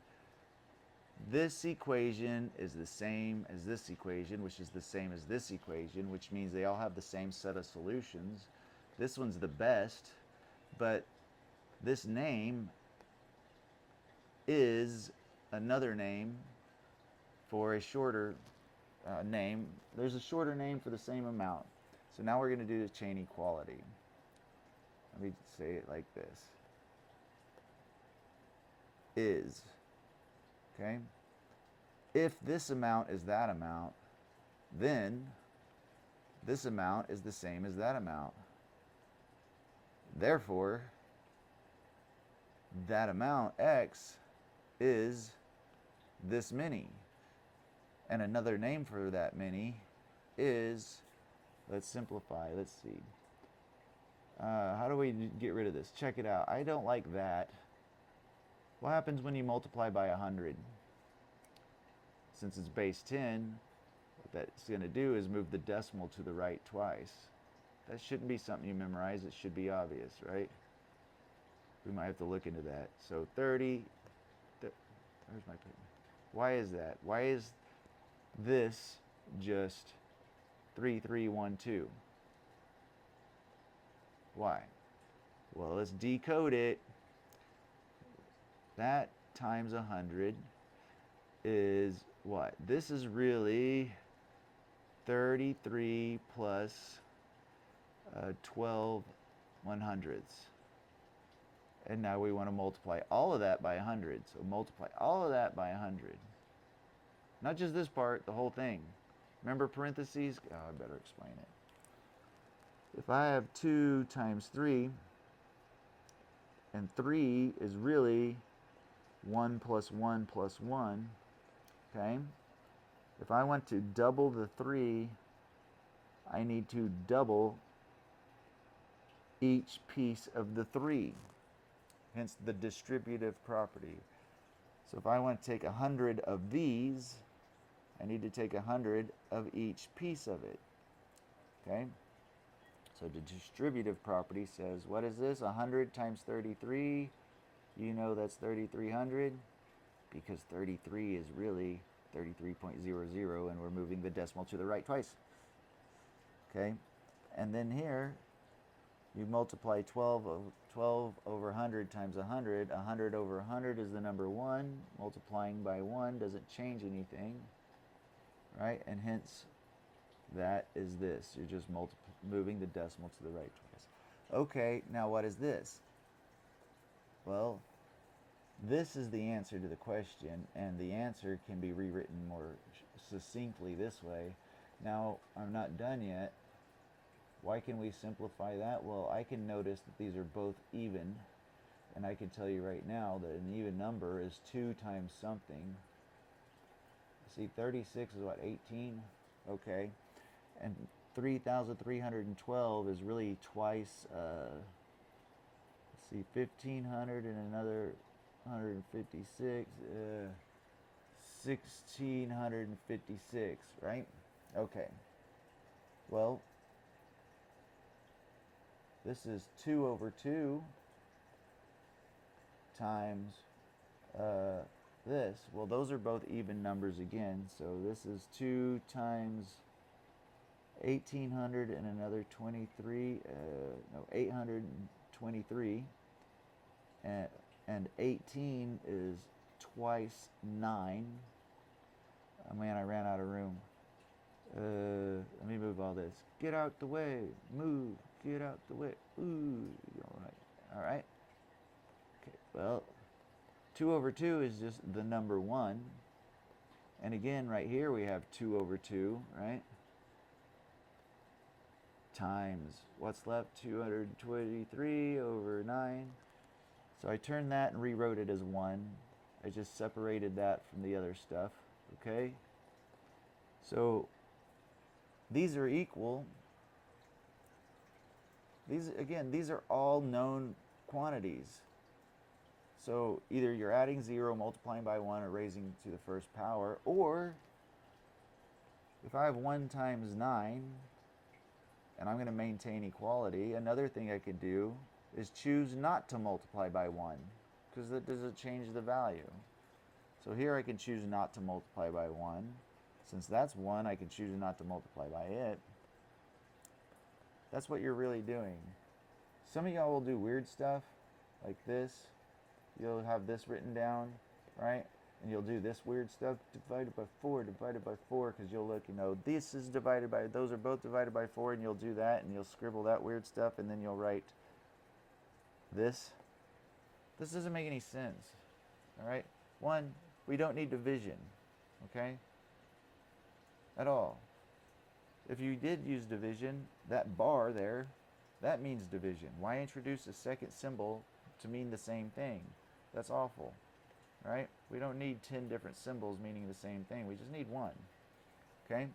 This equation is the same as this equation, which is the same as this equation, which means they all have the same set of solutions. This one's the best, but this name is another name for a shorter name. There's a shorter name for the same amount. So now we're going to do the chain equality. Let me say it like this. Is. Okay? If this amount is that amount, then this amount is the same as that amount. Therefore, that amount, x, is this many. And another name for that many is, let's simplify, let's see. How do we get rid of this? Check it out. I don't like that. What happens when you multiply by 100? Since it's base 10, what that's going to do is move the decimal to the right twice. That shouldn't be something you memorize. It should be obvious, right? We might have to look into that. So 30, where's my paper? Why is that? Why is this just 3312? Why? Well, let's decode it. That times 100 is what? This is really 33 plus 12 100ths. And now we want to multiply all of that by 100. So multiply all of that by 100. Not just this part, the whole thing. Remember parentheses? Oh, I better explain it. If I have 2 times 3, and 3 is really 1 plus 1 plus 1, okay? If I want to double the 3, I need to double each piece of the 3. Hence the distributive property. So if I want to take 100 of these, I need to take 100 of each piece of it. Okay? So the distributive property says, what is this? 100 times 33. You know that's 3,300 because 33 is really 33.00 and we're moving the decimal to the right twice. Okay? And then here, you multiply 12 over 100 times 100. 100 over 100 is the number 1. Multiplying by 1 doesn't change anything, right? And hence, that is this. You're just moving the decimal to the right twice. Okay, now what is this? Well, this is the answer to the question, and the answer can be rewritten more succinctly this way. Now, I'm not done yet. Why can we simplify that? Well, I can notice that these are both even, and I can tell you right now that an even number is 2 times something. See, 36 is what, 18? Okay. And 3,312 is really twice, let's see, 1,500 and another 156. 1656, right? Okay. Well, this is 2 over 2 times this. Well, those are both even numbers again. So this is 2 times 1800 and another 23, 823. And 18 is twice 9. Oh man, I ran out of room. Let me move all this. Get out the way. Move. Get out the way. Ooh. All right. Okay. Well, 2 over 2 is just the number 1. And again, right here we have 2 over 2, right? Times, what's left? 223 over 9. So I turned that and rewrote it as 1. I just separated that from the other stuff, okay? So these are equal. These are all known quantities. So either you're adding 0, multiplying by 1, or raising to the first power, or if I have 1 times 9, and I'm going to maintain equality, another thing I could do is choose not to multiply by 1, because that doesn't change the value. So here I can choose not to multiply by 1. Since that's 1, I can choose not to multiply by it. That's what you're really doing. Some of y'all will do weird stuff like this. You'll have this written down, right? And you'll do this weird stuff, divided by 4, because you'll look, this is divided by, those are both divided by 4, and you'll do that, and you'll scribble that weird stuff, and then you'll write this. This doesn't make any sense, all right? 1, we don't need division, okay? At all. If you did use division, that bar there, that means division. Why introduce a second symbol to mean the same thing? That's awful, right? We don't need 10 different symbols meaning the same thing. We just need 1, okay?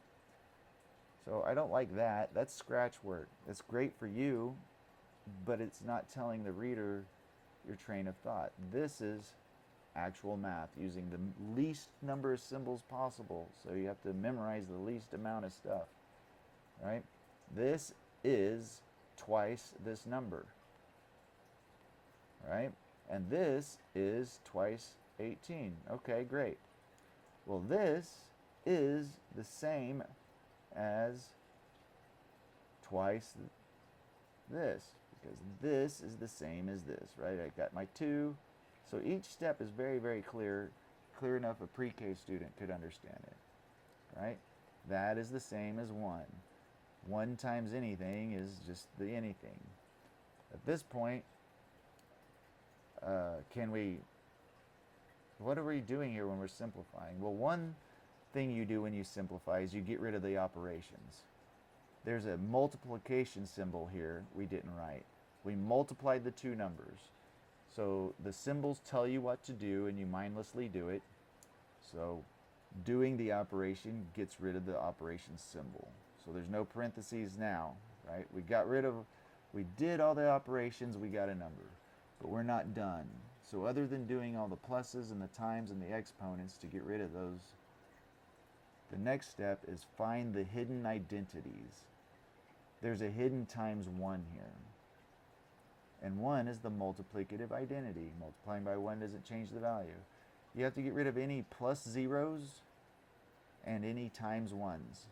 So I don't like that. That's scratch work. It's great for you, but it's not telling the reader your train of thought. This is actual math using the least number of symbols possible. So you have to memorize the least amount of stuff, right? This is twice this number, right? And this is twice 18. Okay, great. Well, this is the same as twice this, because this is the same as this, right? I got my 2. So each step is very, very clear enough a pre-K student could understand it, right? That is the same as 1. 1 times anything is just the anything. At this point, what are we doing here when we're simplifying? Well, one thing you do when you simplify is you get rid of the operations. There's a multiplication symbol here we didn't write. We multiplied the 2 numbers. So the symbols tell you what to do and you mindlessly do it. So doing the operation gets rid of the operation symbol. So there's no parentheses now, right? We did all the operations, we got a number, but we're not done. So other than doing all the pluses and the times and the exponents to get rid of those, the next step is find the hidden identities. There's a hidden times 1 here. And 1 is the multiplicative identity. Multiplying by 1 doesn't change the value. You have to get rid of any plus zeros and any times 1s.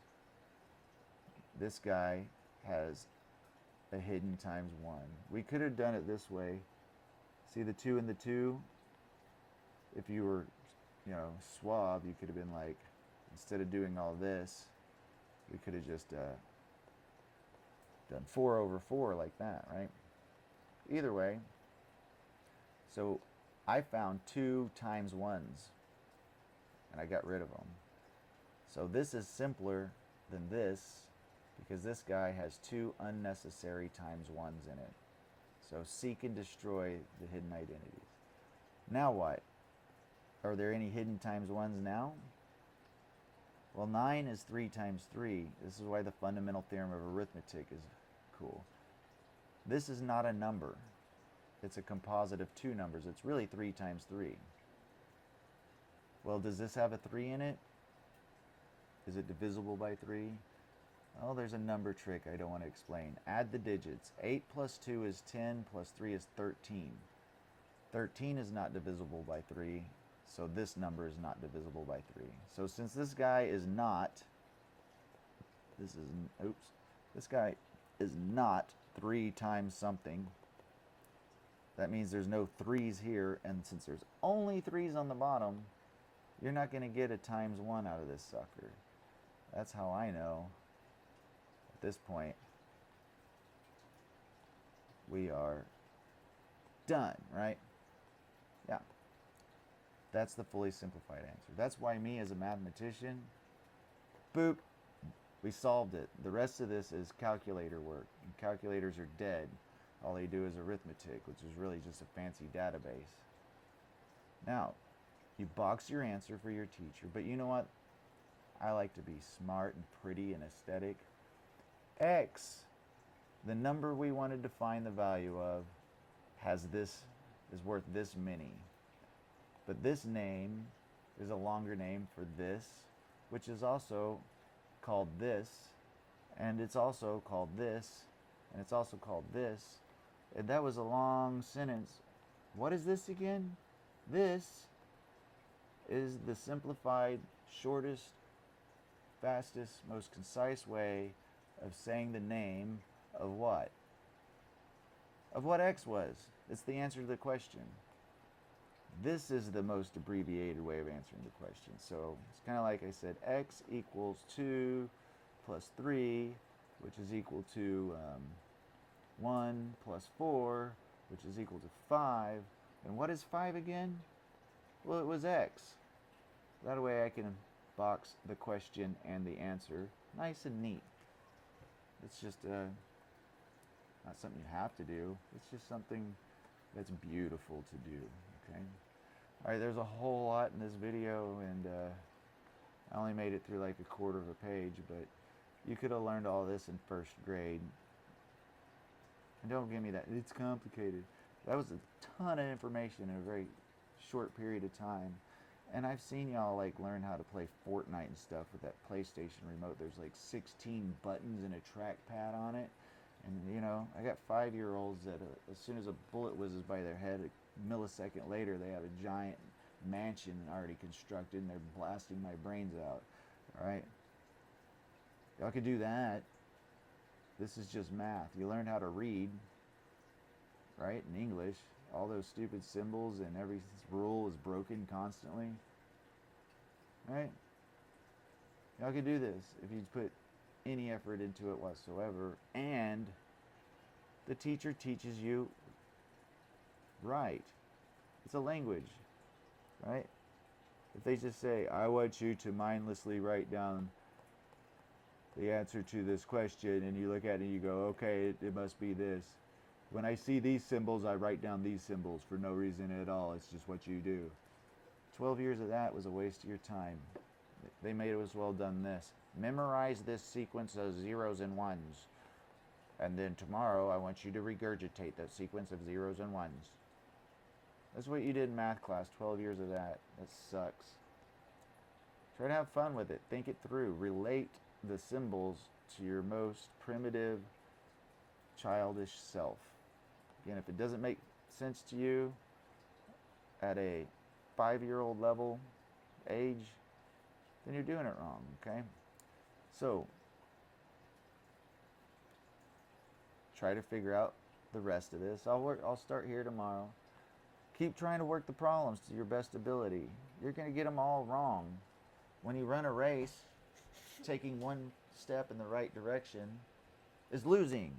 This guy has a hidden times 1. We could have done it this way. See the 2 and the 2? If you were, suave, you could have been like, instead of doing all this, we could have just done 4 over 4 like that, right? Either way, so I found 2 times 1s, and I got rid of them. So this is simpler than this, because this guy has 2 unnecessary times 1s in it. So seek and destroy the hidden identities. Now what? Are there any hidden times 1s now? Well, 9 is 3 times 3. This is why the fundamental theorem of arithmetic is cool. This is not a number. It's a composite of 2 numbers. It's really 3 times 3. Well, does this have a 3 in it? Is it divisible by 3? Oh, there's a number trick I don't want to explain. Add the digits. 8 plus 2 is 10, plus 3 is 13. 13 is not divisible by 3, so this number is not divisible by 3. So since this guy is not, this guy is not 3 times something, that means there's no 3's here, and since there's only 3's on the bottom, you're not going to get a times 1 out of this sucker. That's how I know at this point we are done, right? Yeah. That's the fully simplified answer. That's why me as a mathematician, boop, we solved it. The rest of this is calculator work. And calculators are dead. All they do is arithmetic, which is really just a fancy database. Now, you box your answer for your teacher, but you know what? I like to be smart and pretty and aesthetic. X, the number we wanted to find the value of, is worth this many. But this name is a longer name for this, which is also called this, and it's also called this, and it's also called this. And that was a long sentence. What is this again? This is the simplified, shortest, fastest, most concise way of saying the name of what? Of what X was. It's the answer to the question. This is the most abbreviated way of answering the question. So it's kind of like I said, X equals 2 plus 3, which is equal to 1 plus 4, which is equal to 5. And what is 5 again? Well, it was X. That way I can box the question and the answer nice and neat. It's just not something you have to do. It's just something that's beautiful to do, okay? All right, there's a whole lot in this video, and I only made it through like a quarter of a page, but you could have learned all this in first grade. And don't give me that, it's complicated. That was a ton of information in a very short period of time. And I've seen y'all like learn how to play Fortnite and stuff with that PlayStation remote. There's like 16 buttons and a trackpad on it. And you know, I got 5-year-olds that as soon as a bullet whizzes by their head, a millisecond later they have a giant mansion already constructed and they're blasting my brains out. All right? Y'all can do that. This is just math. You learn how to read, right, in English. All those stupid symbols and every rule is broken constantly. Right? Y'all can do this if you put any effort into it whatsoever. And the teacher teaches you right. It's a language. Right? If they just say, I want you to mindlessly write down the answer to this question, and you look at it and you go, okay, it must be this. When I see these symbols, I write down these symbols for no reason at all. It's just what you do. 12 years of that was a waste of your time. They may have as well done this. Memorize this sequence of zeros and ones. And then tomorrow, I want you to regurgitate that sequence of zeros and ones. That's what you did in math class, 12 years of that. That sucks. Try to have fun with it. Think it through. Relate the symbols to your most primitive, childish self. Again, if it doesn't make sense to you at a 5-year-old level age, then you're doing it wrong, okay? So, try to figure out the rest of this. I'll start here tomorrow. Keep trying to work the problems to your best ability. You're going to get them all wrong. When you run a race, taking one step in the right direction is losing.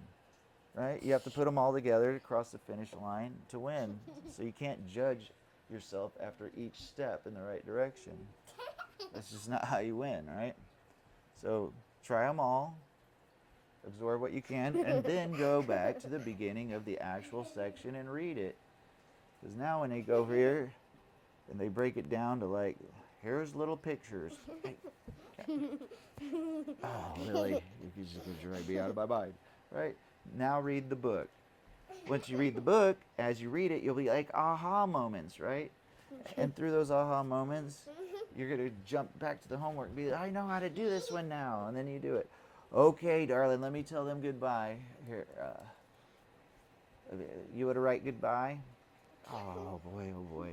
Right? You have to put them all together to cross the finish line to win. So you can't judge yourself after each step in the right direction. That's just not how you win, right? So try them all, absorb what you can, and then go back to the beginning of the actual section and read it. Because now when they go over here and they break it down to like, here's little pictures. Hey, oh, really? You just drive me out of my mind, right? Now read the book. Once you read the book, as you read it, you'll be like aha moments, right? And through those aha moments, You're going to jump back to the homework and be like, I know how to do this one now. And then you do it. Okay, darling, let me tell them goodbye. Here, you want to write goodbye? Oh, boy, oh, boy.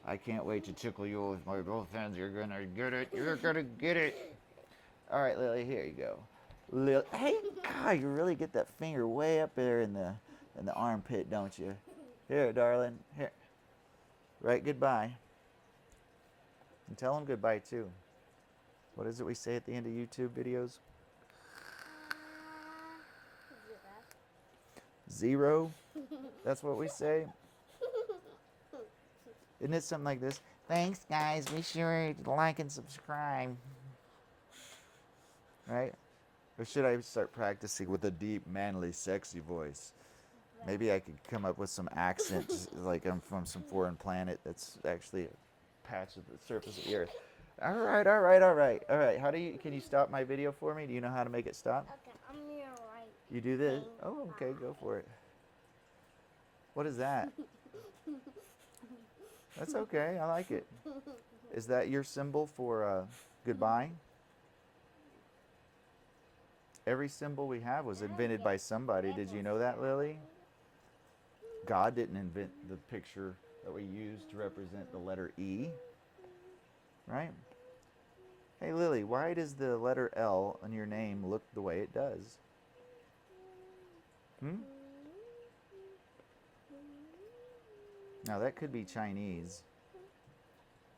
I can't wait to tickle you with my both hands. You're going to get it. You're going to get it. All right, Lily, here you go. Lily, hey, God, you really get that finger way up there in the armpit, don't you? Here, darling. Here. Write goodbye. And tell them goodbye, too. What is it we say at the end of YouTube videos? 0. That's what we say. Isn't it something like this? Thanks, guys. Be sure to like and subscribe. Right? Or should I start practicing with a deep, manly, sexy voice? Maybe I could come up with some accents like I'm from some foreign planet that's actually a patch of the surface of the earth. All right. How do you, can you stop my video for me? Do you know how to make it stop? Okay, I'm gonna write. You do this? Oh, okay, go for it. What is that? That's okay, I like it. Is that your symbol for goodbye? Every symbol we have was invented by somebody. Did you know that, Lily? God didn't invent the picture that we use to represent the letter E. Right? Hey, Lily, why does the letter L on your name look the way it does? Now, that could be Chinese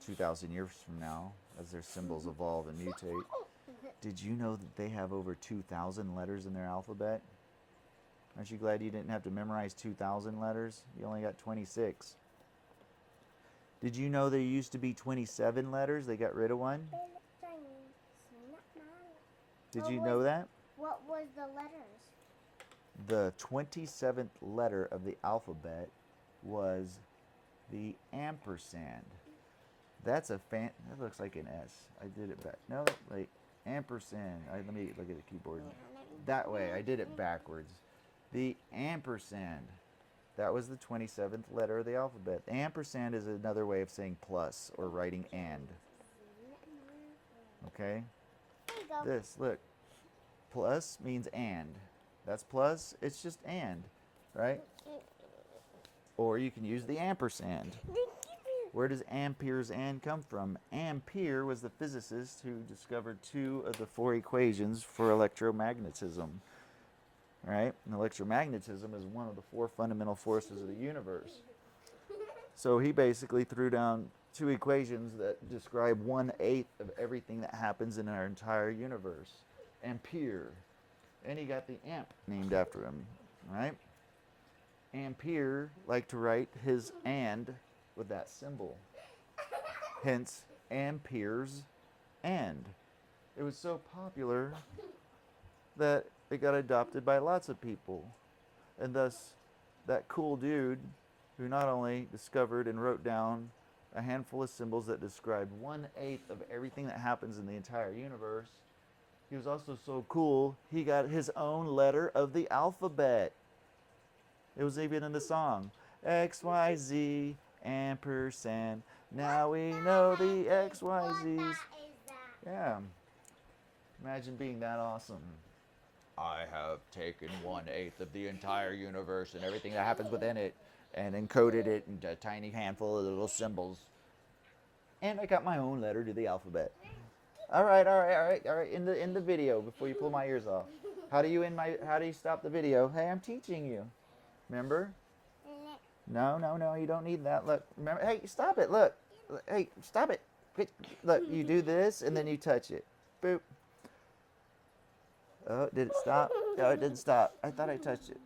2,000 years from now as their symbols evolve and mutate. Did you know that they have over 2,000 letters in their alphabet? Aren't you glad you didn't have to memorize 2,000 letters? You only got 26. Did you know there used to be 27 letters? They got rid of one. Did you know that? What was the letters? The 27th letter of the alphabet was the ampersand. That's a that looks like an S. I did it back. No, like ampersand. Let me look at the keyboard. That way, I did it backwards. The ampersand. That was the 27th letter of the alphabet. The ampersand is another way of saying plus or writing and. Okay? There you go. This, look. Plus means and. That's plus, it's just and, right? Or you can use the ampersand. Where does Ampere's and come from? Ampere was the physicist who discovered 2 of the 4 equations for electromagnetism. Right? And electromagnetism is one of the 4 fundamental forces of the universe. So he basically threw down 2 equations that describe 1/8 of everything that happens in our entire universe. Ampere. And he got the amp named after him. Right? Ampere liked to write his and with that symbol. Hence, Ampere's and. It was so popular that it got adopted by lots of people. And thus, that cool dude who not only discovered and wrote down a handful of symbols that described 1/8 of everything that happens in the entire universe, he was also so cool, he got his own letter of the alphabet. It was even in the song. X, Y, Z, ampersand. Now we know the X, Y, Z's. Yeah. Imagine being that awesome. I have taken 1/8 of the entire universe and everything that happens within it and encoded it into a tiny handful of little symbols. And I got my own letter to the alphabet. All right. In the video before you pull my ears off. How do you stop the video? Hey, I'm teaching you. Remember? No, you don't need that. Look, remember? Hey, stop it. Look. Hey, stop it. Look, you do this and then you touch it. Boop. Oh, did it stop? No, it didn't stop. I thought I touched it.